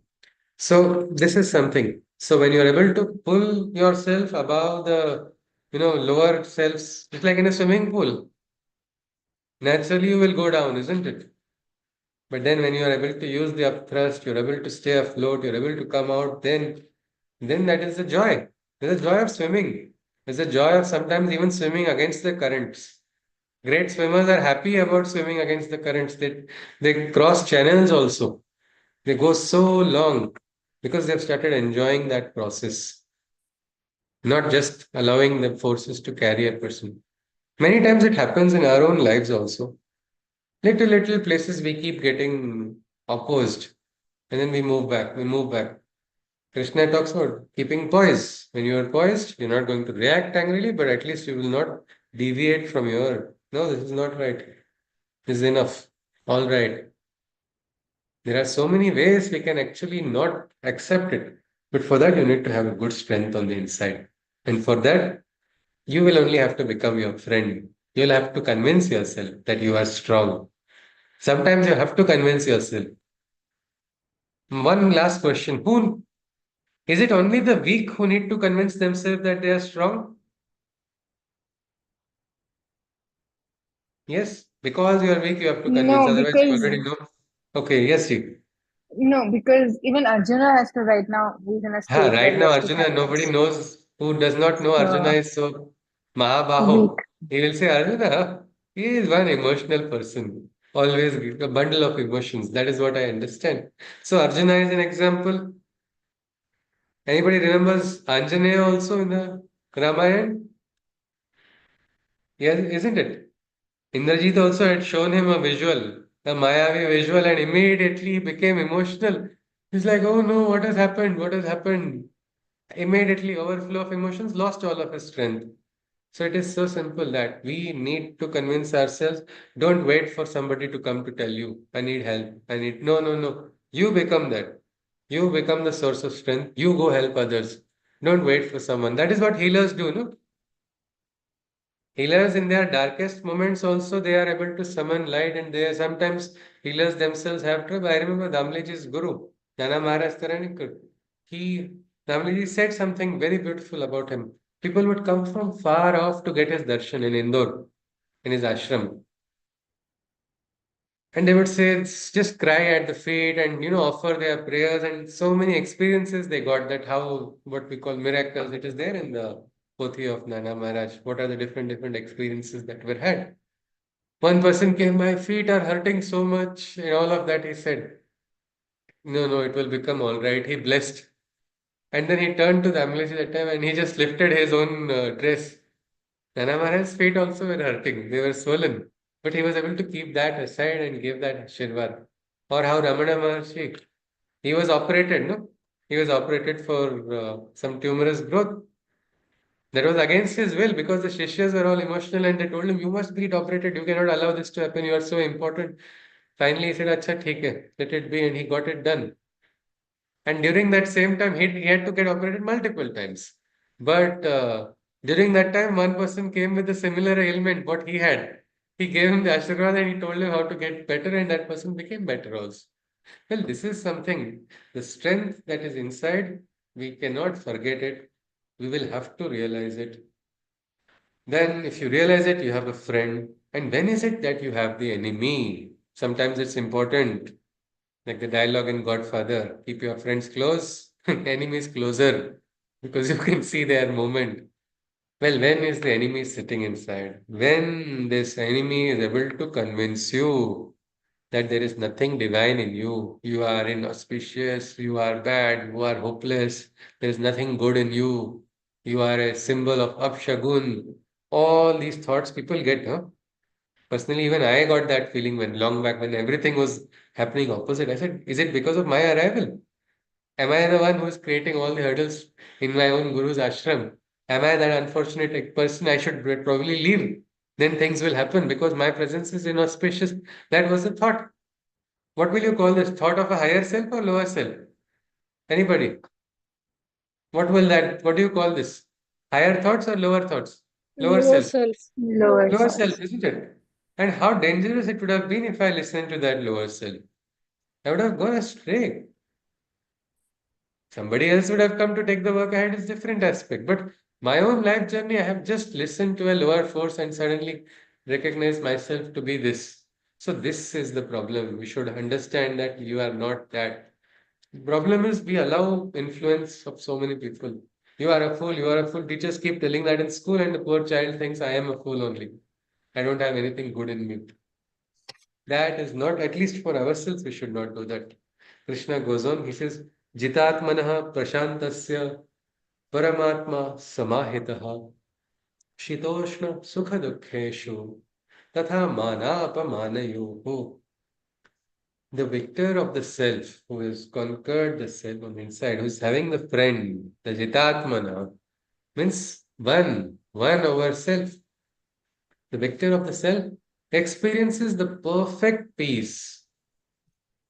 A: So this is something. So when you're able to pull yourself above the, lower selves, it's like in a swimming pool. Naturally, you will go down, isn't it? But then when you are able to use the upthrust, you're able to stay afloat, you're able to come out, then that is the joy. There's a joy of swimming. There's a joy of sometimes even swimming against the currents. Great swimmers are happy about swimming against the currents. They cross channels also. They go so long because they've started enjoying that process, not just allowing the forces to carry a person. Many times it happens in our own lives also. Little places we keep getting opposed and then we move back, we move back. Krishna talks about keeping poise. When you are poised, you're not going to react angrily, but at least you will not deviate from your, no, this is not right. This is enough. All right. There are so many ways we can actually not accept it. But for that, you need to have a good strength on the inside. And for that, you will only have to become your friend. You'll have to convince yourself that you are strong. Sometimes you have to convince yourself. One last question. Who is it only the weak who need to convince themselves that they are strong? Yes, because you are weak, you have to convince.
G: No,
A: Otherwise, you
G: because
A: already know. Okay, yes, you.
G: no, because even Arjuna has to right now. He's in a
A: Ha,
G: state where
A: right
G: he
A: now,
G: has to
A: Arjuna, nobody
G: convince.
A: knows who does not know Arjuna
G: Uh,
A: is so
G: weak.
A: Mahabaho. He will say, Arjuna, he is one emotional person, always a bundle of emotions. That is what I understand. So, Arjuna is an example. Anybody remembers Anjaneya also in the Ramayana? Yes, isn't it? Indrajit also had shown him a visual, a Mayavi visual, and immediately he became emotional. He's like, oh no, what has happened? What has happened? Immediately overflow of emotions, lost all of his strength. So it is so simple that we need to convince ourselves. Don't wait for somebody to come to tell you, I need help. I need, no, no, no. You become that. You become the source of strength. You go help others. Don't wait for someone. That is what healers do, no? Healers in their darkest moments also they are able to summon light and they sometimes healers themselves have trouble. I remember Damleji's guru, Nana Maharaj Taranikar. He Damleji said something very beautiful about him. People would come from far off to get his darshan in Indore, in his ashram. And they would say, just cry at the feet and offer their prayers and so many experiences they got that how what we call miracles. It is there in the Pothi of Nana Maharaj. What are the different experiences that were had? One person came, my feet are hurting so much, and all of that he said, no, no, it will become all right. He blessed. And then he turned to the ambulance at that time and he just lifted his own dress. Nana Maharaj's feet also were hurting. They were swollen. But he was able to keep that aside and give that Shirvad. Or how Ramana Maharshi, he was operated, no? He was operated for some tumorous growth. That was against his will because the Shishyas were all emotional and they told him, you must get operated. You cannot allow this to happen. You are so important. Finally, he said, Acha, theek hai, let it be. And he got it done. And during that same time, he had to get operated multiple times. But during that time, one person came with a similar ailment, what he had. He gave him the Ashwagandha and he told him how to get better, and that person became better also. Well, this is something, the strength that is inside, we cannot forget it. We will have to realize it. Then, if you realize it, you have a friend. And when is it that you have the enemy? Sometimes it's important, like the dialogue in Godfather keep your friends close Enemy is closer because you can see their movement. Well, when is the enemy sitting inside? When this enemy is able to convince you that there is nothing divine in you, you are inauspicious, you are bad, you are hopeless, there is nothing good in you, you are a symbol of Upshagun. All these thoughts people get, huh? Personally, even I got that feeling when long back when everything was happening opposite. I said, is it because of my arrival? Am I the one who is creating all the hurdles in my own guru's ashram? Am I that unfortunate person? I should probably leave. Then things will happen because my presence is inauspicious. That was the thought. What will you call this? Thought of a higher self or lower self? Anybody? What do you call this? Higher thoughts or lower thoughts? Lower
B: Lower
A: self.
B: self.
G: Lower
A: Lower
G: thoughts.
A: self, isn't it? And how dangerous it would have been if I listened to that lower self. I would have gone astray. Somebody else would have come to take the work ahead is different aspect. But my own life journey, I have just listened to a lower force and suddenly recognized myself to be this. So this is the problem. We should understand that you are not that. Problem is we allow influence of so many people. You are a fool, you are a fool. Teachers keep telling that in school, and the poor child thinks I am a fool only. I don't have anything good in me. That is not, at least for ourselves, we should not do that. Krishna goes on, he says, Jitatmanaha prashantasya paramatma samahitaha shitoshna sukha dukkheshu tatha mana apamanayoho. The victor of the self, who has conquered the self on the inside, who is having the friend, the Jitatmana, means one over self. The victor of the self experiences the perfect peace.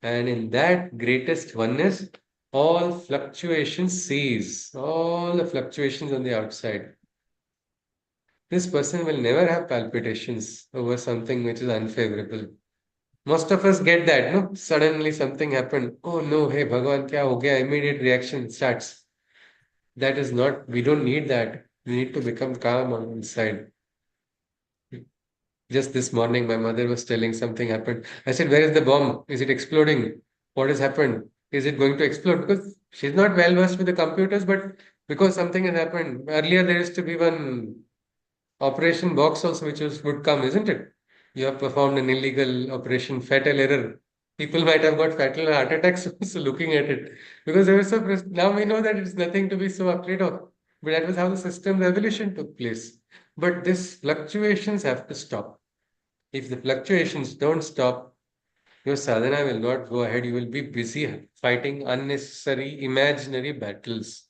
A: And in that greatest oneness, all fluctuations cease, all the fluctuations on the outside. This person will never have palpitations over something which is unfavorable. Most of us get that, no? Suddenly something happened. Oh no, hey Bhagavan, kya ho gaya? Immediate reaction starts. That is not, we don't need that. We need to become calm on inside. Just this morning, my mother was telling something happened. I said, where is the bomb? Is it exploding? What has happened? Is it going to explode? Because she's not well versed with the computers, but because something has happened. Earlier, there used to be one operation box also, would come, isn't it? You have performed an illegal operation, fatal error. People might have got fatal heart attacks also looking at it because they were so. Now we know that it's nothing to be so afraid of. But that was how the system revolution took place. But these fluctuations have to stop. If the fluctuations don't stop, your sadhana will not go ahead. You will be busy fighting unnecessary imaginary battles.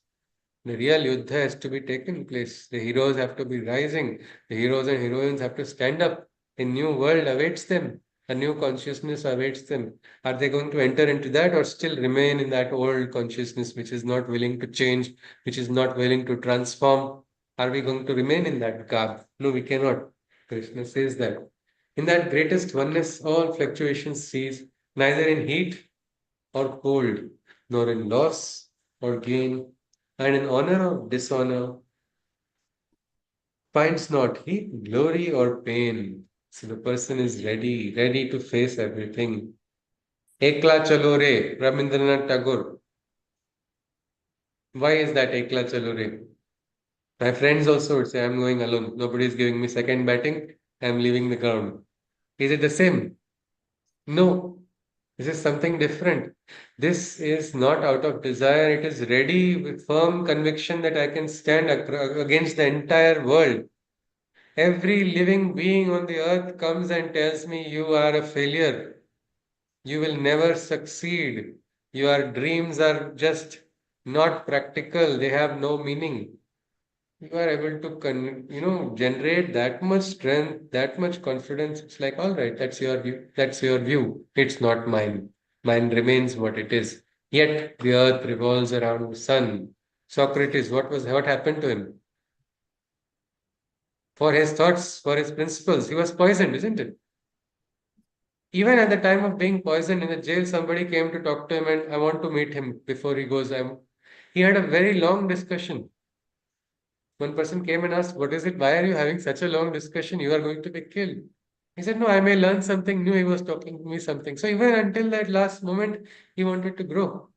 A: The real yuddha has to be taken place. The heroes have to be rising. The heroes and heroines have to stand up. A new world awaits them. A new consciousness awaits them. Are they going to enter into that or still remain in that old consciousness which is not willing to change, which is not willing to transform? Are we going to remain in that garb? No, we cannot. Krishna says that. In that greatest oneness, all fluctuations cease, neither in heat or cold, nor in loss or gain, and in honor or dishonor, finds not he glory or pain. So the person is ready to face everything. Ekla chalo re, Rabindranath Tagore. Why is that ekla chalo re? My friends also would say, I'm going alone. Nobody is giving me second batting. I'm leaving the ground. Is it the same? No. This is something different. This is not out of desire. It is ready with firm conviction that I can stand against the entire world. Every living being on the earth comes and tells me you are a failure. You will never succeed. Your dreams are just not practical. They have no meaning. You are able to generate that much strength, that much confidence. It's like, all right, that's your view. That's your view. It's not mine. Mine remains what it is. Yet the earth revolves around the sun. Socrates, what happened to him? For his thoughts, for his principles, he was poisoned, isn't it? Even at the time of being poisoned in the jail, somebody came to talk to him, and I want to meet him before he goes. He had a very long discussion. One person came and asked, what is it? Why are you having such a long discussion? You are going to be killed. He said, no, I may learn something new. He was talking to me something. So even until that last moment, he wanted to grow.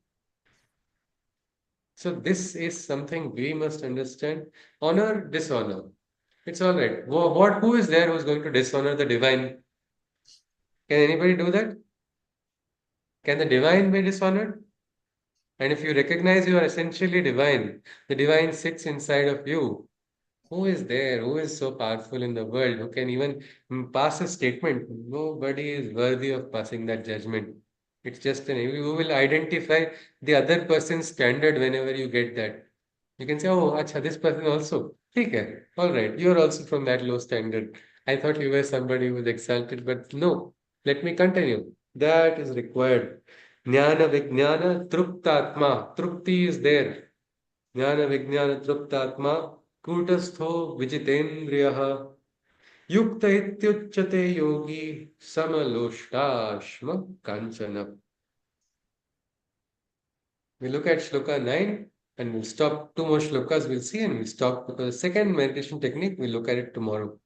A: So this is something we must understand. Honor, dishonor. It's all right. Who is there who's going to dishonor the divine? Can anybody do that? Can the divine be dishonored? And if you recognize you are essentially divine, the divine sits inside of you. Who is there? Who is so powerful in the world? Who can even pass a statement? Nobody is worthy of passing that judgment. It's just you will identify the other person's standard whenever you get that. You can say, oh, acha, this person also. Okay, all right. You're also from that low standard. I thought you were somebody who was exalted, but no. Let me continue. That is required. Jnana Vijnana Truptatma. Trupti is there. Jnana Vijnana Truptatma Kutastho Vijitendriyaha Yukta Ityuchyate Yogi Samaloštashma Kanchana. We look at Shloka 9 and we'll stop. Two more shlokas we'll see and we'll stop because the second meditation technique we'll look at it tomorrow.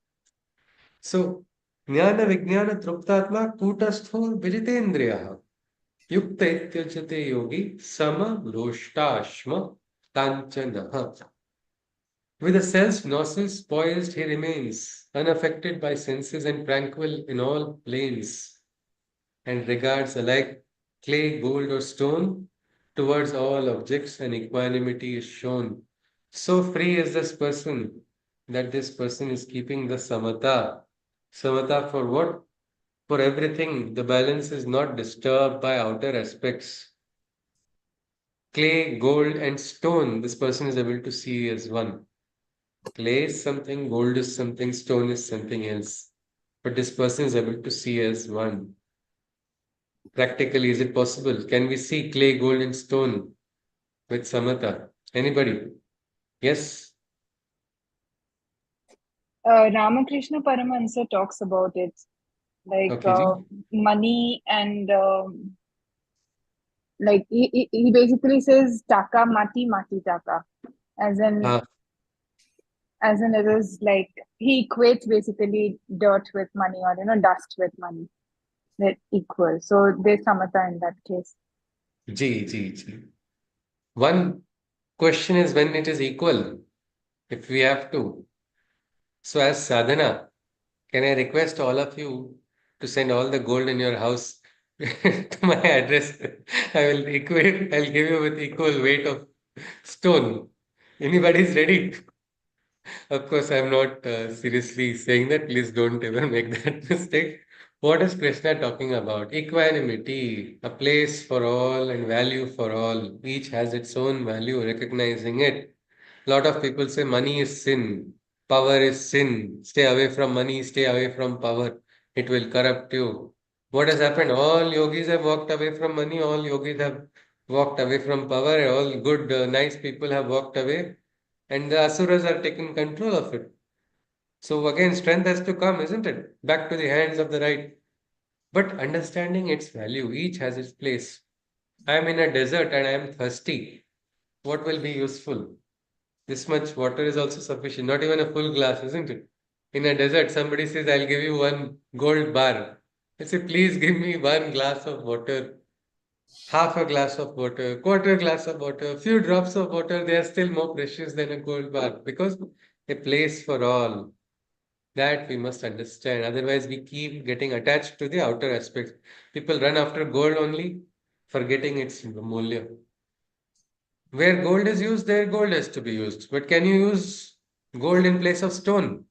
A: So, Jnana Vijnana Truptatma Kutastho Vijitendriyaha Yukta Ityuchyate Yogi Samaloštashma Kanchana. With the self nostrils poised, he remains, unaffected by senses and tranquil in all planes, and regards alike clay, gold, or stone towards all objects, and equanimity is shown. So free is this person that this person is keeping the samatha. Samatha for what? For everything. The balance is not disturbed by outer aspects. Clay, gold, and stone, this person is able to see as one. Clay is something, gold is something, stone is something else. But this person is able to see as one. Practically, is it possible? Can we see clay, gold, and stone with samatha? Anybody? Yes?
G: Ramakrishna Paramahansa talks about it, like
A: Okay, ji.
G: money and like he basically says taka mati mati taka, as in
A: Ah,
G: as in it is like he equates basically dirt with money, or dust with money. They're equal. So there's samatha in that case.
A: ji. One question is when it is equal, if we have to. So, as sadhana, can I request all of you to send all the gold in your house to my address? I'll give you with equal weight of stone. Anybody's ready? Of course, I'm not seriously saying that. Please don't ever make that mistake. What is Krishna talking about? Equanimity, a place for all and value for all. Each has its own value, recognizing it. A lot of people say money is sin, power is sin. Stay away from money, stay away from power. It will corrupt you. What has happened? All yogis have walked away from money, all yogis have walked away from power, all good, nice people have walked away, and the asuras are taking control of it. So again, strength has to come, isn't it? Back to the hands of the right. But understanding its value, each has its place. I am in a desert and I am thirsty. What will be useful? This much water is also sufficient, not even a full glass, isn't it? In a desert, somebody says, I'll give you one gold bar. I say, please give me one glass of water, half a glass of water, quarter glass of water, few drops of water. They are still more precious than a gold bar because a place for all. That we must understand. Otherwise, we keep getting attached to the outer aspects. People run after gold only, forgetting its mulya. Where gold is used, there gold has to be used. But can you use gold in place of stone?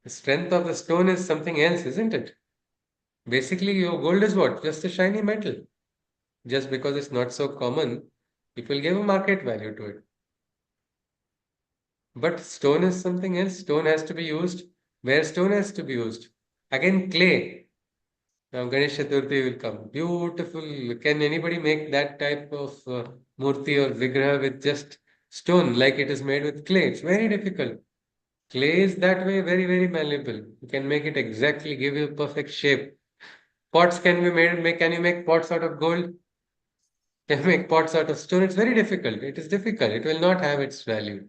A: The strength of the stone is something else, isn't it? Basically, your gold is what? Just a shiny metal. Just because it's not so common, people give a market value to it. But stone is something else. Stone has to be used where stone has to be used. Again, clay. Now, Ganesh Chaturthi will come. Beautiful. Can anybody make that type of murti or vigraha with just stone like it is made with clay? It's very difficult. Clay is that way very, very malleable. You can make it exactly, give you a perfect shape. Pots can be made, can you make pots out of gold? Can you make pots out of stone? It's very difficult. It is difficult. It will not have its value.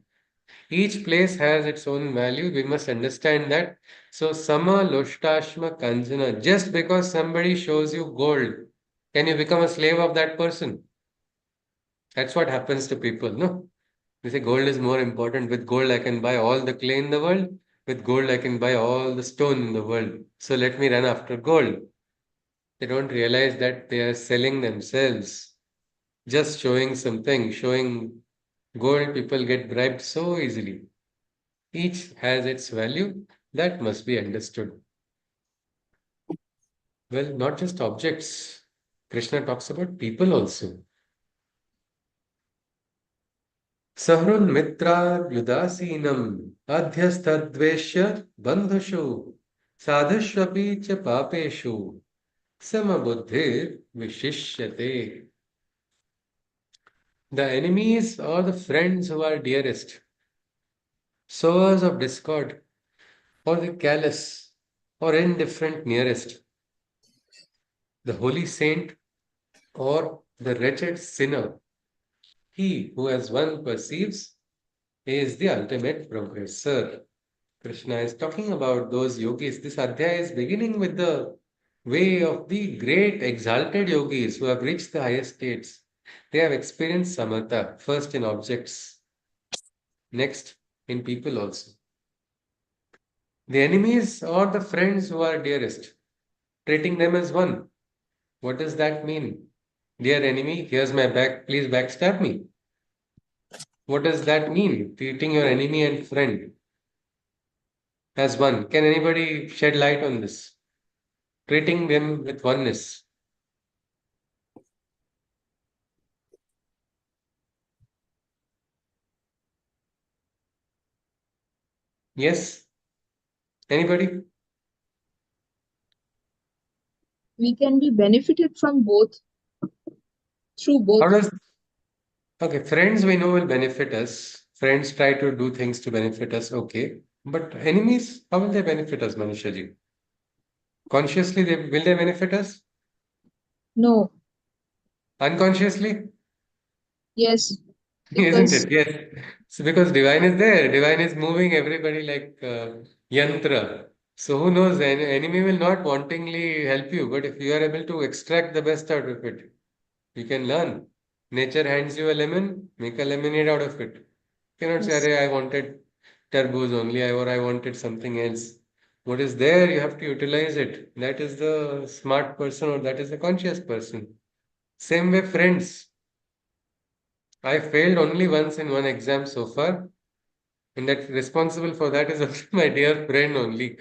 A: Each place has its own value. We must understand that. So, Sama Loshtashma Kanjana, just because somebody shows you gold, can you become a slave of that person? That's what happens to people, no? They say gold is more important. With gold, I can buy all the clay in the world. With gold, I can buy all the stone in the world. So let me run after gold. They don't realize that they are selling themselves, just showing something, showing gold. People get bribed so easily. Each has its value. That must be understood. Well, not just objects. Krishna talks about people also. सहृन्मित्रार्युदासीनम् अध्यस्तद्वेष्य बन्धुषु साधुष्वपि च पापेषु समबुद्धिर्विशिष्यते. The enemies or the friends who are dearest, sowers of discord, or the callous or indifferent nearest, the holy saint or the wretched sinner, he who as one perceives is the ultimate progressor. Krishna is talking about those yogis. This adhyaya is beginning with the way of the great exalted yogis who have reached the highest states. They have experienced samatha, first in objects, next in people also. The enemies or the friends who are dearest, treating them as one. What does that mean? Dear enemy, here's my back, please backstab me. What does that mean? Treating your enemy and friend as one. Can anybody shed light on this? Treating them with oneness. Yes? Anybody?
H: We can be benefited from both, through both.
A: How does okay, friends we know will benefit us. Friends try to do things to benefit us, okay. But enemies, how will they benefit us, Manushaji? Consciously, will they benefit us?
H: No,
A: Unconsciously?
H: yes,
A: Isn't
H: because
A: it? Yes. So because divine is there, divine is moving everybody like yantra. So who knows? An enemy will not wantingly help you, but if you are able to extract the best out of it, you can learn. Nature hands you a lemon, make a lemonade out of it. You cannot say,
H: yes,
A: "Arey, I wanted tarboos only, or I wanted something else." What is there, you have to utilize it. That is the smart person, or that is the conscious person. Same way, friends. I failed only once in one exam so far, and that responsible for that is only my dear friend only.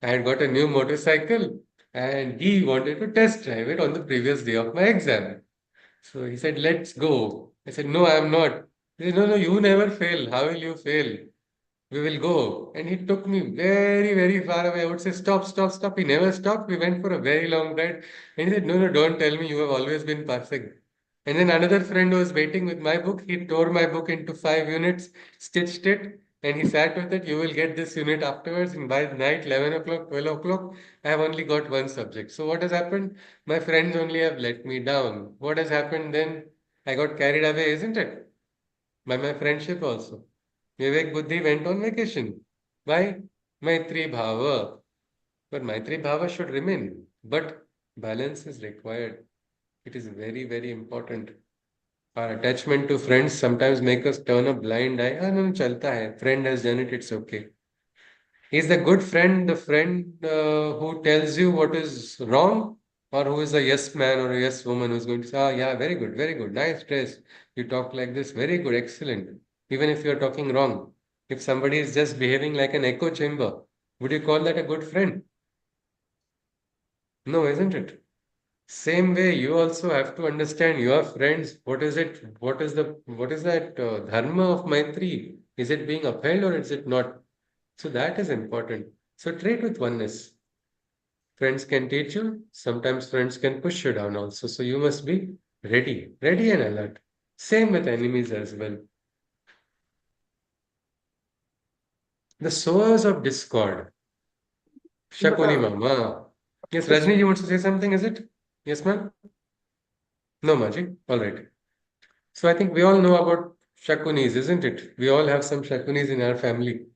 A: I had got a new motorcycle, and he wanted to test drive it on the previous day of my exam. So he said, "Let's go." I said, "No, I am not." He said, "No, no, you never fail. How will you fail? We will go." And he took me very, very far away. I would say, "Stop, stop, stop." He never stopped. We went for a very long ride. And he said, "No, no, don't tell me you have always been passing." And then another friend was waiting with my book. He tore my book into 5 units, stitched it, and he sat with it. "You will get this unit afterwards." And by night, 11 o'clock, 12 o'clock, I have only got one subject. So what has happened? My friends only have let me down. What has happened then? I got carried away, isn't it? By my friendship also. Vivek Buddhi went on vacation. Why? Maitri Bhava. But Maitri Bhava should remain. But balance is required. It is very, very important. Our attachment to friends sometimes make us turn a blind eye. Ah, no, chalta hai. Friend has done it, it's okay. Is the good friend the friend who tells you what is wrong? Or who is a yes man or a yes woman who's going to say, "Ah, yeah, very good, nice dress. You talk like this, very good, excellent." Even if you're talking wrong. If somebody is just behaving like an echo chamber, would you call that a good friend? No, isn't it? Same way, you also have to understand your friends. What is it? What is that dharma of Maitri? Is it being upheld or is it not? So that is important. So treat with oneness. Friends can teach you. Sometimes friends can push you down also. So you must be ready and alert. Same with enemies as well. The sowers of discord. Shakuni Mama. Yes, Rajni, you want to say something, is it? Yes, ma'am? No, Maji. All right. So I think we all know about Shakunis, isn't it? We all have some Shakunis in our family.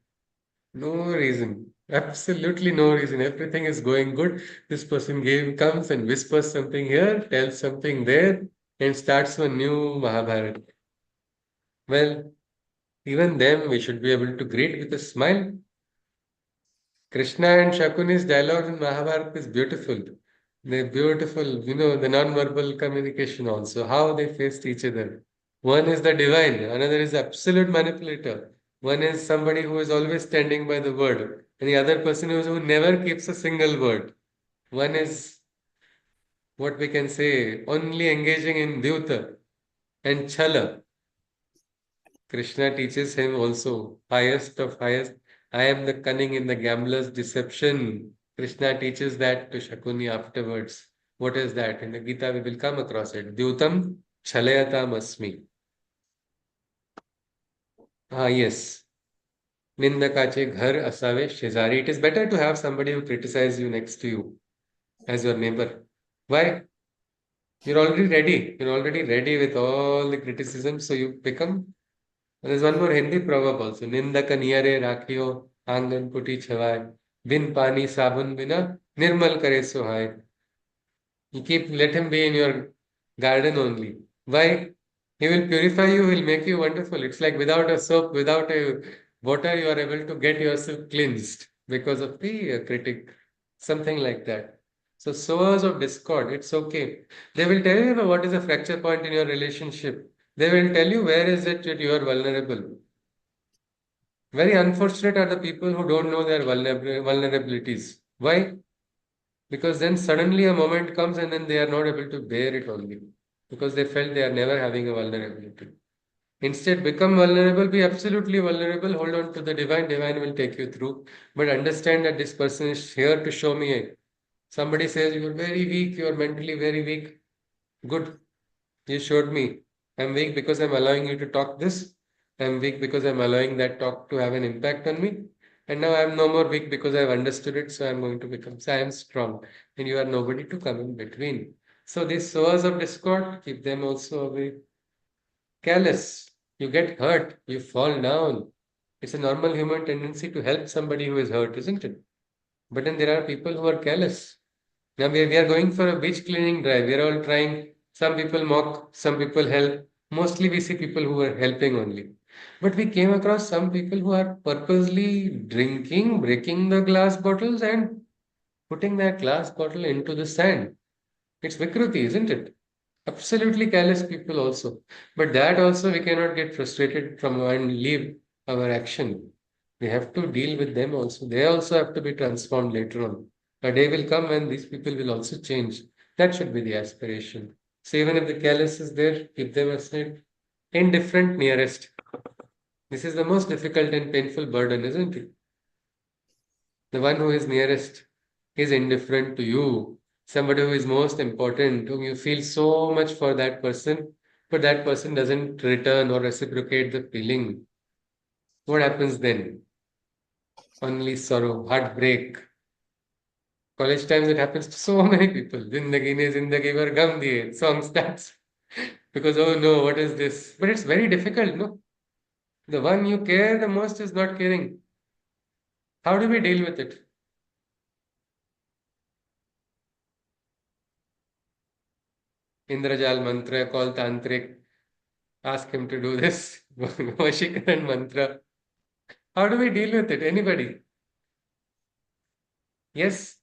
A: No reason. Absolutely no reason. Everything is going good. This person comes and whispers something here, tells something there, and starts a new Mahabharata. Well, even them we should be able to greet with a smile. Krishna and Shakuni's dialogue in Mahabharata is beautiful. They're beautiful, the non-verbal communication also, how they faced each other. One is the divine, another is absolute manipulator. One is somebody who is always standing by the word, and the other person who never keeps a single word. One is what we can say, only engaging in Dyuta and Chala. Krishna teaches him also, highest of highest. I am the cunning in the gambler's deception. Krishna teaches that to Shakuni afterwards. What is that? In the Gita, we will come across it. Dyutam Chalayatam Asmi. Ah, yes. Nindakache ghar asave shezari. It is better to have somebody who criticizes you next to you as your neighbor. Why? You're already ready. You're already ready with all the criticism, so you become. There's one more Hindi proverb also. Nindak niyare rakhiyo angan puti chhawai. Bin pani sabun bina nirmal kare sohai. You keep let him be in your garden only. Why? He will purify you, he will make you wonderful. It's like without a soap, without a water, you are able to get yourself cleansed because of the critic. Something like that. So sowers of discord, it's okay. They will tell you what is a fracture point in your relationship. They will tell you where is it that you are vulnerable. Very unfortunate are the people who don't know their vulnerabilities. Why? Because then suddenly a moment comes and then they are not able to bear it only because they felt they are never having a vulnerability. Instead, become vulnerable, be absolutely vulnerable, hold on to the divine, divine will take you through. But understand that this person is here to show me. Somebody says you are very weak, you are mentally very weak. Good, you showed me. I'm weak because I'm allowing you to talk this. I'm weak because I'm allowing that talk to have an impact on me. And now I'm no more weak because I've understood it, so I'm going to become. So I am strong, and you are nobody to come in between. So these sowers of discord, keep them also away. Careless, you get hurt, you fall down. It's a normal human tendency to help somebody who is hurt, isn't it? But then there are people who are careless. Now we are going for a beach cleaning drive. We are all trying. Some people mock, some people help. Mostly we see people who are helping only. But we came across some people who are purposely drinking, breaking the glass bottles and putting that glass bottle into the sand. It's Vikruti, isn't it? Absolutely careless people also. But that also we cannot get frustrated from and leave our action. We have to deal with them also. They also have to be transformed later on. A day will come when these people will also change. That should be the aspiration. So even if the careless is there, keep them aside. Indifferent nearest. This is the most difficult and painful burden, isn't it? The one who is nearest is indifferent to you. Somebody who is most important, whom you feel so much for that person, but that person doesn't return or reciprocate the feeling. What happens then? Only sorrow, heartbreak. College times it happens to so many people. Zindagi ne zindagi bhar gum diye. Song starts. Because, oh no, what is this? But it's very difficult, no? The one you care the most is not caring. How do we deal with it? Indrajal mantra, call tantric, ask him to do this. Vashikaran mantra. How do we deal with it? Anybody? Yes,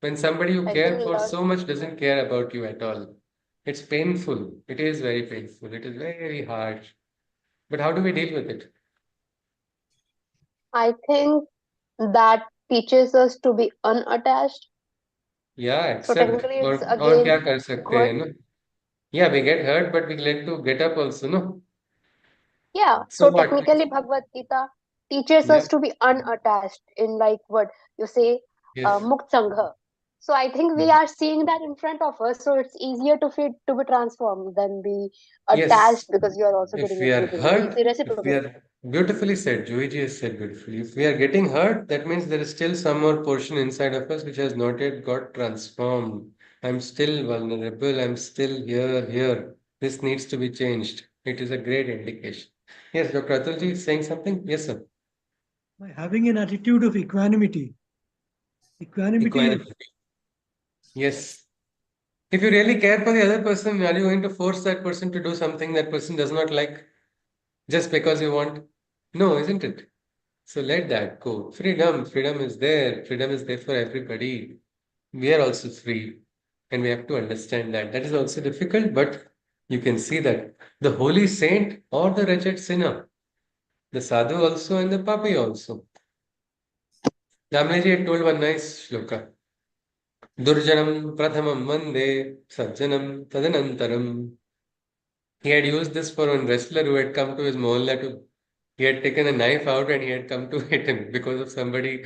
A: when somebody you
I: I
A: care
I: think
A: for
I: learn.
A: so much doesn't care about you at all. It's painful. It is very painful. It is very hard. But how do we deal with it?
I: I think that teaches us to be unattached.
A: Yeah,
I: So
A: accept.
I: technically, it's
A: और क्या
I: again
A: कर सकते
I: good.
A: हैं ना? Yeah, we get hurt, but we get to get up also, no?
I: Yeah.
A: So
I: So
A: what?
I: technically, Bhagavad Gita teaches
A: Yeah.
I: us to be unattached in like what you say,
A: Yes.
I: Mukt Sangha. So I think we are seeing that in front of us. So it's easier to be transformed than be
A: Yes.
I: attached because you are also
A: If
I: getting
A: we are
I: everything
A: hurt, if we
I: reciprocally.
A: are beautifully said, Joiji has said beautifully. If we are getting hurt, that means there is still some more portion inside of us which has not yet got transformed. I'm still vulnerable. I'm still here. This needs to be changed. It is a great indication. Yes, Dr. Atulji is saying something? Yes, sir.
J: By having an attitude of equanimity. Equanimity is
A: Equanimity. Yes. If you really care for the other person, are you going to force that person to do something that person does not like just because you want? No, isn't it? So let that go. Freedom, freedom is there. Freedom is there for everybody. We are also free, and we have to understand that. That is also difficult, but you can see that the holy saint or the wretched sinner, the sadhu also and the papi also. Damleji had told one nice shloka. Durjanam prathamam vande sajjanam tadanantaram. He had used this for one wrestler who had come to his mohalla to. He had taken a knife out and he had come to hit him because of somebody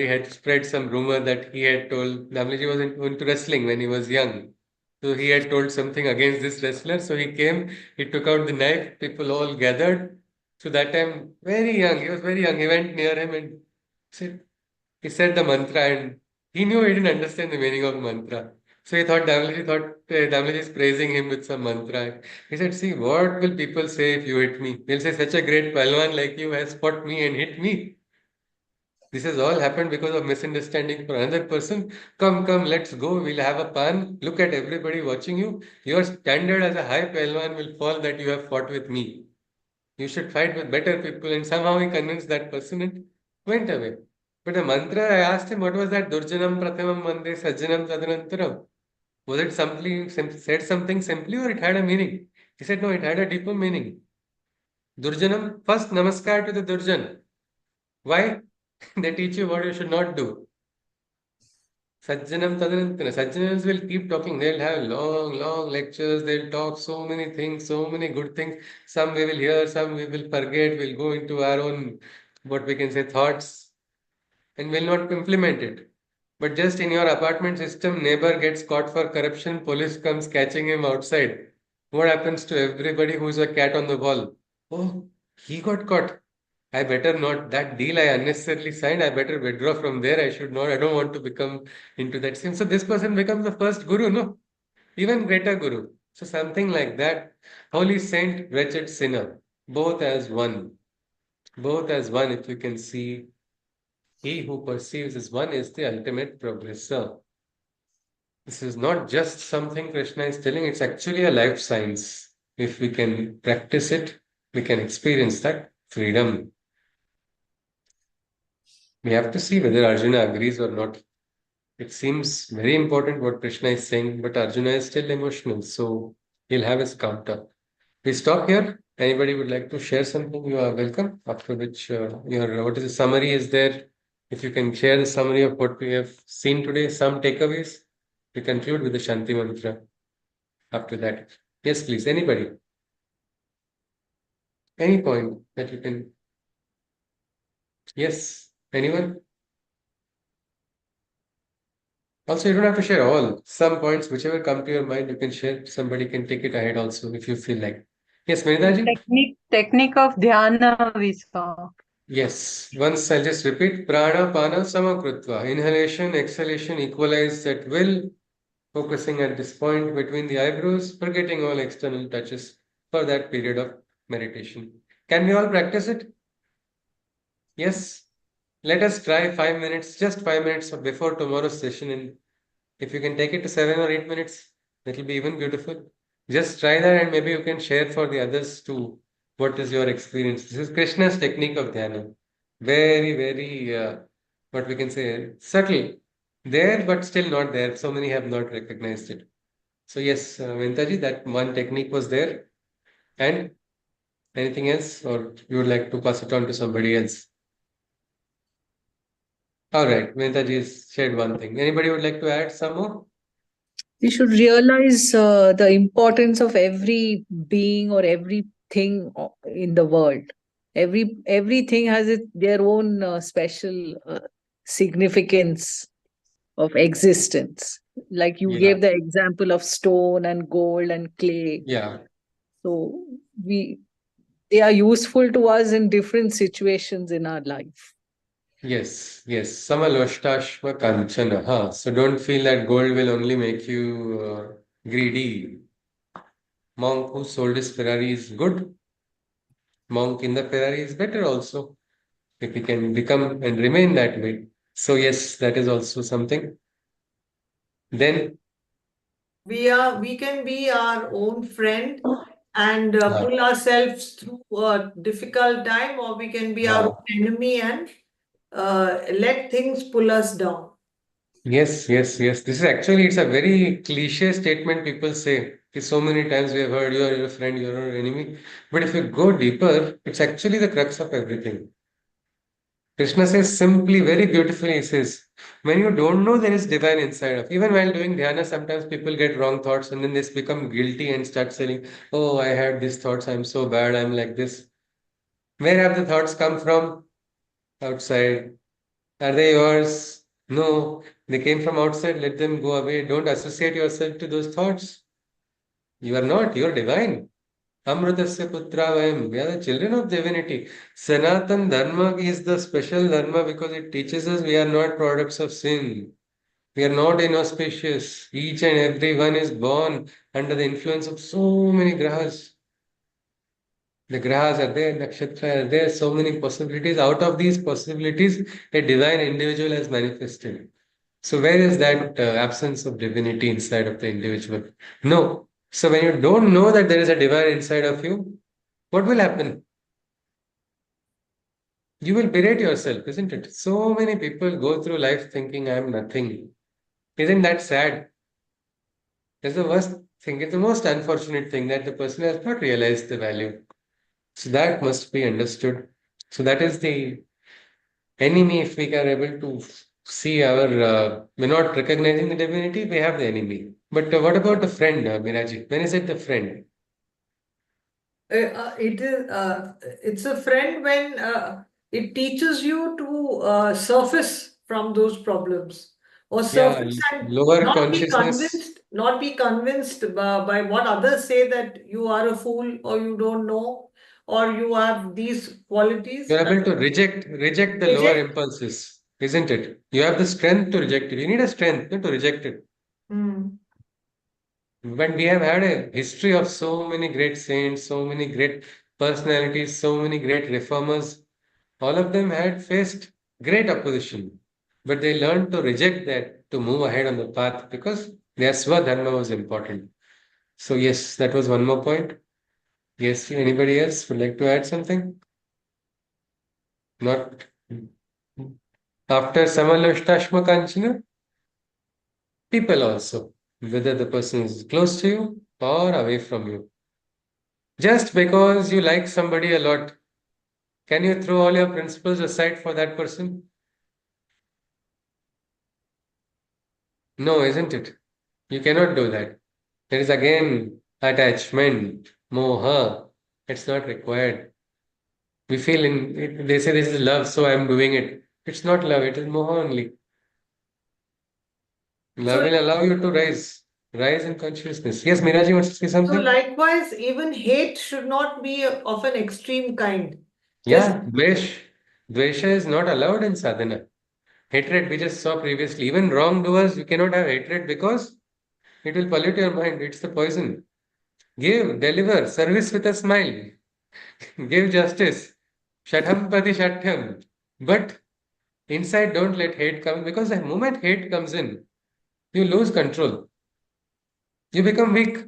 A: had spread some rumor that he had told. Damleji was into wrestling when he was young. So he had told something against this wrestler. So he came, he took out the knife, people all gathered. So that time, very young, he was very young. He went near him and said, he said the mantra and he knew he didn't understand the meaning of mantra. So he thought Damleji is praising him with some mantra. He said, see, what will people say if you hit me? They'll say, such a great Palwan like you has fought me and hit me. This has all happened because of misunderstanding for another person. Come, come, let's go. We'll have a pan. Look at everybody watching you. Your standard as a high Palwan will fall that you have fought with me. You should fight with better people. And somehow he convinced that person and went away. But the mantra, I asked him, what was that? Durjanam Prathamam Mande Sajjanam Tadanantaram. Was it simply said something simply or it had a meaning? He said, no, it had a deeper meaning. Durjanam, first namaskar to the Durjan. Why? They teach you what you should not do. Sajjanam Tadanantara. Sajjanams will keep talking. They'll have long, long lectures. They'll talk so many things, so many good things. Some we will hear, some we will forget. We'll go into our own, what we can say, thoughts and will not implement it. But just in your apartment system, neighbor gets caught for corruption, police comes catching him outside. What happens to everybody who's a cat on the wall? Oh, he got caught. I better not. That deal I unnecessarily signed, I better withdraw from there. I should not. I don't want to become into that sin. So this person becomes the first guru, no? Even greater guru. So something like that. Holy saint, wretched sinner. Both as one. Both as one, if you can see. He who perceives as one is the ultimate progressor. This is not just something Krishna is telling, it's actually a life science. If we can practice it, we can experience that freedom. We have to see whether Arjuna agrees or not. It seems very important what Krishna is saying, but Arjuna is still emotional, so he'll have his counter. We stop here. Anybody would like to share something, you are welcome. After which, your what is the summary is there. If you can share the summary of what we have seen today, some takeaways, we conclude with the Shanti Mantra. After that, yes, please, anybody, any point that you can. Yes, anyone? Also, you don't have to share all. Some points, whichever come to your mind, you can share. Somebody can take it ahead also if you feel like. Yes, Meridaji?
K: Technique of dhyana we saw.
A: Yes, once I'll just repeat. Prana Pana Samakrutva. Inhalation, exhalation equalize at will, focusing at this point between the eyebrows, forgetting all external touches for that period of meditation. Can we all practice it? Yes. Let us try 5 minutes, just 5 minutes before tomorrow's session. And if you can take it to 7 or 8 minutes, that'll be even beautiful. Just try that and maybe you can share for the others too. What is your experience? This is Krishna's technique of dhyana. Very, very, what we can say, subtle. There, but still not there. So many have not recognized it. So yes, Vintaji, that one technique was there. And anything else, or you would like to pass it on to somebody else? All right, Vintaji has shared one thing. Anybody would like to add some more?
B: We should realize the importance of every being or everything in the world. Everything has their own special significance of existence. Like you
A: Yeah,
B: gave the example of stone and gold and clay.
A: yeah,
B: So they are useful to us in different situations in our life.
A: yes, yes. Samaloshtashma kanchana. So don't feel that gold will only make you greedy. Monk who sold his Ferrari is good. Monk in the Ferrari is better also. If he can become and remain that way. So yes, that is also something. Then
L: we can be our own friend and pull ourselves through a difficult time, or we can be our own enemy and let things pull us down.
A: Yes, yes, yes. This is actually, it's a very cliche statement people say. So many times we have heard you are your friend, you are your enemy. But if you go deeper, it's actually the crux of everything. Krishna says simply, very beautifully, he says, when you don't know there is divine inside of, even while doing dhyana, sometimes people get wrong thoughts and then they become guilty and start saying, oh, I had these thoughts, I'm so bad, I'm like this. Where have the thoughts come from? Outside. Are they yours? No, they came from outside. Let them go away. Don't associate yourself to those thoughts. You are not, you're divine. Amrutasya putra vayam. We are the children of divinity. Sanatan Dharma is the special Dharma because it teaches us we are not products of sin. We are not inauspicious. Each and every one is born under the influence of so many grahas. The grahas are there, nakshatra are there, so many possibilities. Out of these possibilities, a divine individual has manifested. So where is that absence of divinity inside of the individual? No. So when you don't know that there is a divine inside of you, what will happen? You will berate yourself, isn't it? So many people go through life thinking I am nothing. Isn't that sad? That's the worst thing. It's the most unfortunate thing that the person has not realized the value. So that must be understood. So that is the enemy. If we are able to see our, we're not recognizing the divinity, we have the enemy. But what about the friend, Miraji? When is it the friend?
L: It's a friend when it teaches you to surface from those problems, or
A: Yeah,
L: surface and
A: lower consciousness.
L: not be convinced by what others say that you are a fool or you don't know or you have these qualities.
A: You're able to reject the lower
L: Reject.
A: impulses, isn't it? You have the strength to reject it. You need a strength to reject it.
L: Hmm.
A: When we have had a history of so many great saints, so many great personalities, so many great reformers, all of them had faced great opposition. But they learned to reject that to move ahead on the path because their swadharma was important. So, yes, that was one more point. Yes, anybody else would like to add something? Not after Samaloshtashma Kanchana? People also, whether the person is close to you or away from you. Just because you like somebody a lot, can you throw all your principles aside for that person? No, isn't it? You cannot do that. There is again attachment, moha. It's not required. We feel they say this is love, so I'm doing it. It's not love, it is moha only.
L: So
A: Love will allow you to rise in consciousness. Yes, Miraji wants to say
L: So
A: something?
L: likewise, even hate should not be of an extreme kind. Just
A: Yeah, Dvesha is not allowed in sadhana. Hatred, we just saw previously. Even wrongdoers, you cannot have hatred because it will pollute your mind. It's the poison. Give, deliver, service with a smile. Give justice. Shatham pati shatham. But inside, don't let hate come because the moment hate comes in, you lose control. You become weak.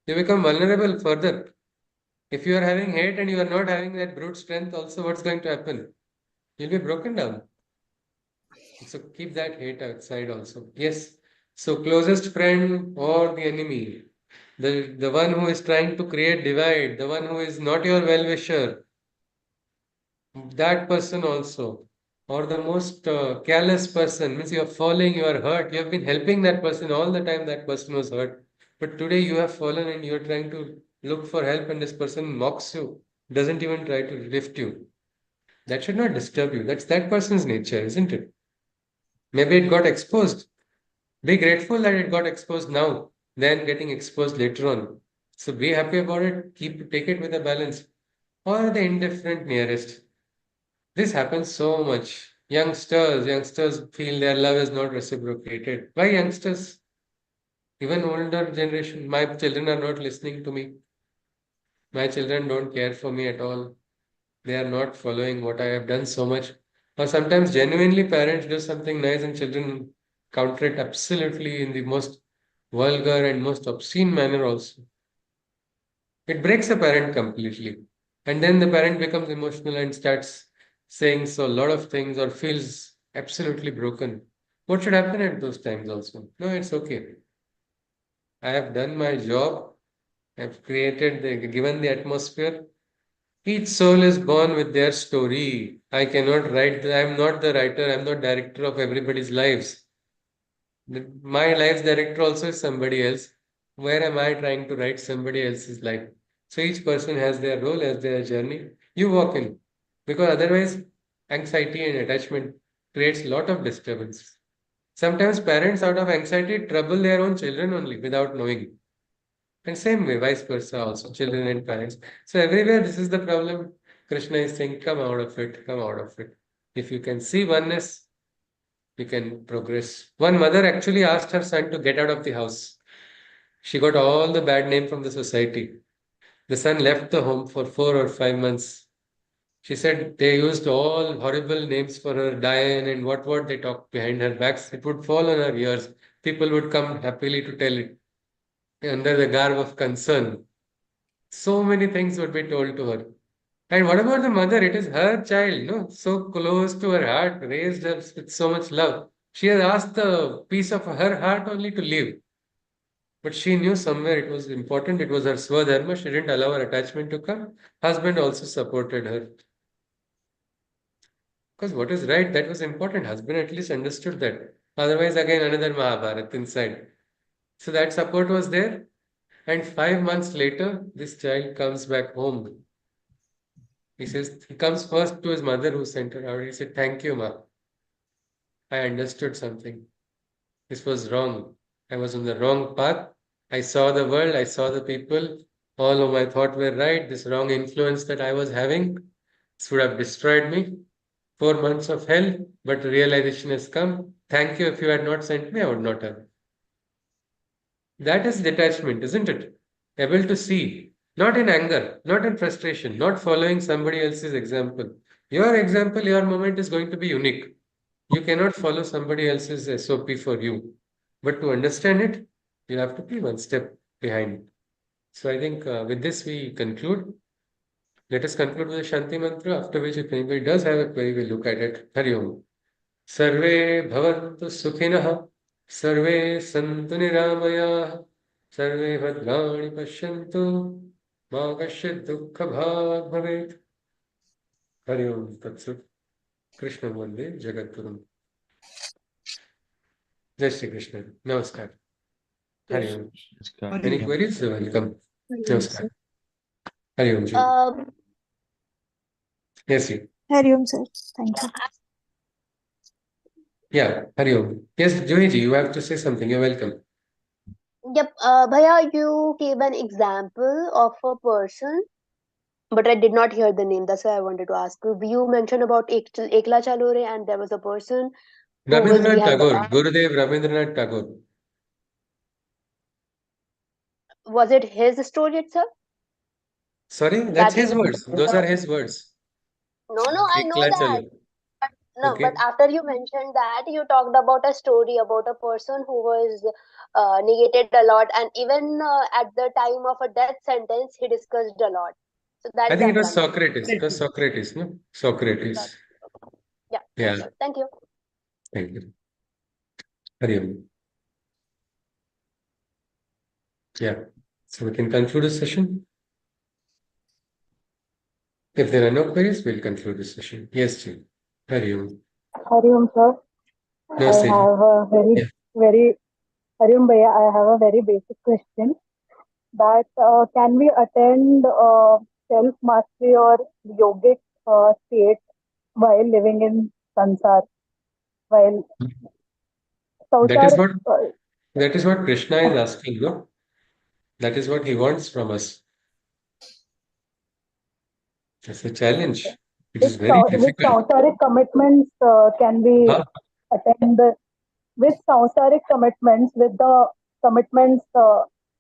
A: You become vulnerable further. If you are having hate and you are not having that brute strength, also, what's going to happen? You'll be broken down. So keep that hate outside also. Yes. So closest friend or the enemy, the one who is trying to create divide, the one who is not your well-wisher, that person also, or the most careless person means you are falling, you are hurt. You have been helping that person all the time. That person was hurt, but today you have fallen and you are trying to look for help, and this person mocks you, doesn't even try to lift you. That should not disturb you. That's that person's nature, isn't it? Maybe it got exposed. Be grateful that it got exposed now, than getting exposed later on. So be happy about it. Take it with a balance. Or the indifferent nearest. This happens so much. Youngsters feel their love is not reciprocated. Why youngsters? Even older generation, my children are not listening to me. My children don't care for me at all. They are not following what I have done so much. Or sometimes genuinely parents do something nice and children counter it absolutely in the most vulgar, and most obscene manner also. It breaks a parent completely. And then the parent becomes emotional and starts saying so a lot of things or feels absolutely broken. What should happen at those times also? No, it's okay. I have done my job. I've given the atmosphere. Each soul is born with their story. I cannot write, I'm not the writer, I'm not director of everybody's lives. My life's director also is somebody else. Where am I trying to write somebody else's life? So each person has their role, has their journey. You walk in. Because otherwise, anxiety and attachment creates a lot of disturbance. Sometimes parents, out of anxiety, trouble their own children only without knowing. And same way, vice versa also, children and parents. So everywhere this is the problem. Krishna is saying, come out of it, come out of it. If you can see oneness, you can progress. One mother actually asked her son to get out of the house. She got all the bad name from the society. The son left the home for 4 or 5 months. She said they used all horrible names for her, Diane, and what they talked behind her backs. It would fall on her ears. People would come happily to tell it under the garb of concern. So many things would be told to her. And what about the mother? It is her child, no? So close to her heart, raised her with so much love. She has asked the piece of her heart only to live. But she knew somewhere it was important. It was her swadharma. She didn't allow her attachment to come. Husband also supported her. Because what is right, that was important. Husband at least understood that. Otherwise, again, another Mahabharat inside. So that support was there. And 5 months later, this child comes back home. He says, he comes first to his mother who sent her out. He said, thank you, Ma. I understood something. This was wrong. I was on the wrong path. I saw the world, I saw the people. All of my thought were right. This wrong influence that I was having, this would have destroyed me. 4 months of hell, but realization has come. Thank you. If you had not sent me, I would not have. That is detachment, isn't it? Able to see, not in anger, not in frustration, not following somebody else's example. Your example, your moment is going to be unique. You cannot follow somebody else's SOP for you. But to understand it, you have to be one step behind. So I think with this we conclude. Let us conclude with the Shanti Mantra, after which if anybody does have a query, we'll look at it. Hari Om. Sarve bhavantu sukhinah, sarve santu niramayah, सर्वे भद्राणि पश्यन्तु मा कश्चित् दुःखभाग् भवेत् हरि ओम तत्सत् कृष्ण वंदे जगद्गुरुम् जय श्री कृष्ण नमस्कार हरि ओम any queries welcome namaskar Hari Om ji yes you
M: Hari Om, sir. Thank you.
A: yeah Hari Om yes Joy ji you have to say something you're welcome
I: Yep, Bhaiya, you gave an example of a person, but I did not hear the name. That's why I wanted to ask you. You mentioned about Ekla Chalore, and there was a person who was
A: Rabindranath
I: behind the
A: Tagore
I: bar.
A: Gurudev Rabindranath Tagore
I: Was it his story itself?
A: sorry
I: That
A: that's
I: he
A: his words those are his words
I: No, I know
A: Ekla
I: that.
A: Chalo
I: No, but
A: okay
I: after you mentioned that, you talked about a story about a person who was negated a lot, and even at the time of a death sentence, he discussed a lot. So
A: I
I: that's
A: think it
I: that
A: was
I: one.
A: Socrates it was Socrates no Socrates
I: Yeah,
A: yeah
I: that's all. Thank you.
A: thank you Hari Om. Yeah. So we can conclude the session. If there are no queries, we'll conclude the session. Yes, Ji. Hari Om.
C: Hari Om, sir. I
A: Namaste ji.
C: have a
A: Yeah.
C: very, Hari Om Bhaiya, I have a very basic question that can we attend self-mastery or yogic state while living in sansar, while
A: That is
C: Sausar,
A: what that is what Krishna is asking, no? That is what he wants from us. It's a challenge. It is very
C: with
A: difficult.
C: samsaric commitments can we
A: Huh?
C: attend with samsaric commitments, with the commitments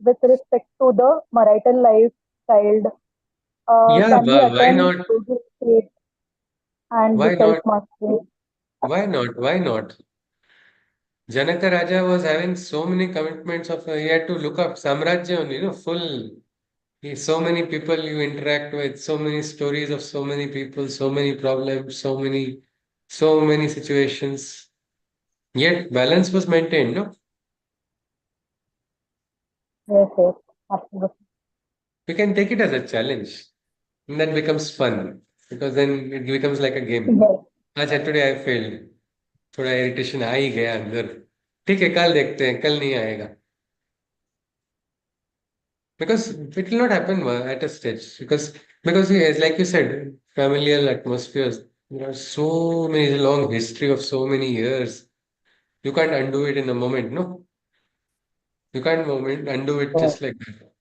C: with respect to the marital life, child,
A: Yeah,
C: can we
A: why
C: attend
A: not?
C: yogic state and
A: Why not?
C: self-mastery?
A: Why not? Why not? Janaka Raja was having so many commitments of he had to look up Samrajya only, full. So many people you interact with, so many stories of so many people, so many problems, so many situations. Yet balance was maintained, no?
C: Yes, yes, absolutely.
A: We can take it as a challenge. And that becomes fun because then it becomes like a game.
C: Yes,
A: अच्छा today I failed. थोड़ा irritation आ ही गया अंदर. ठीक है कल देखते हैं कल नहीं आएगा. Because it will not happen at a stage. Because yes, like you said, familial atmospheres. There are so many long history of so many years. You can't undo it in a moment, no? You can't undo it
C: yes,
A: just like that.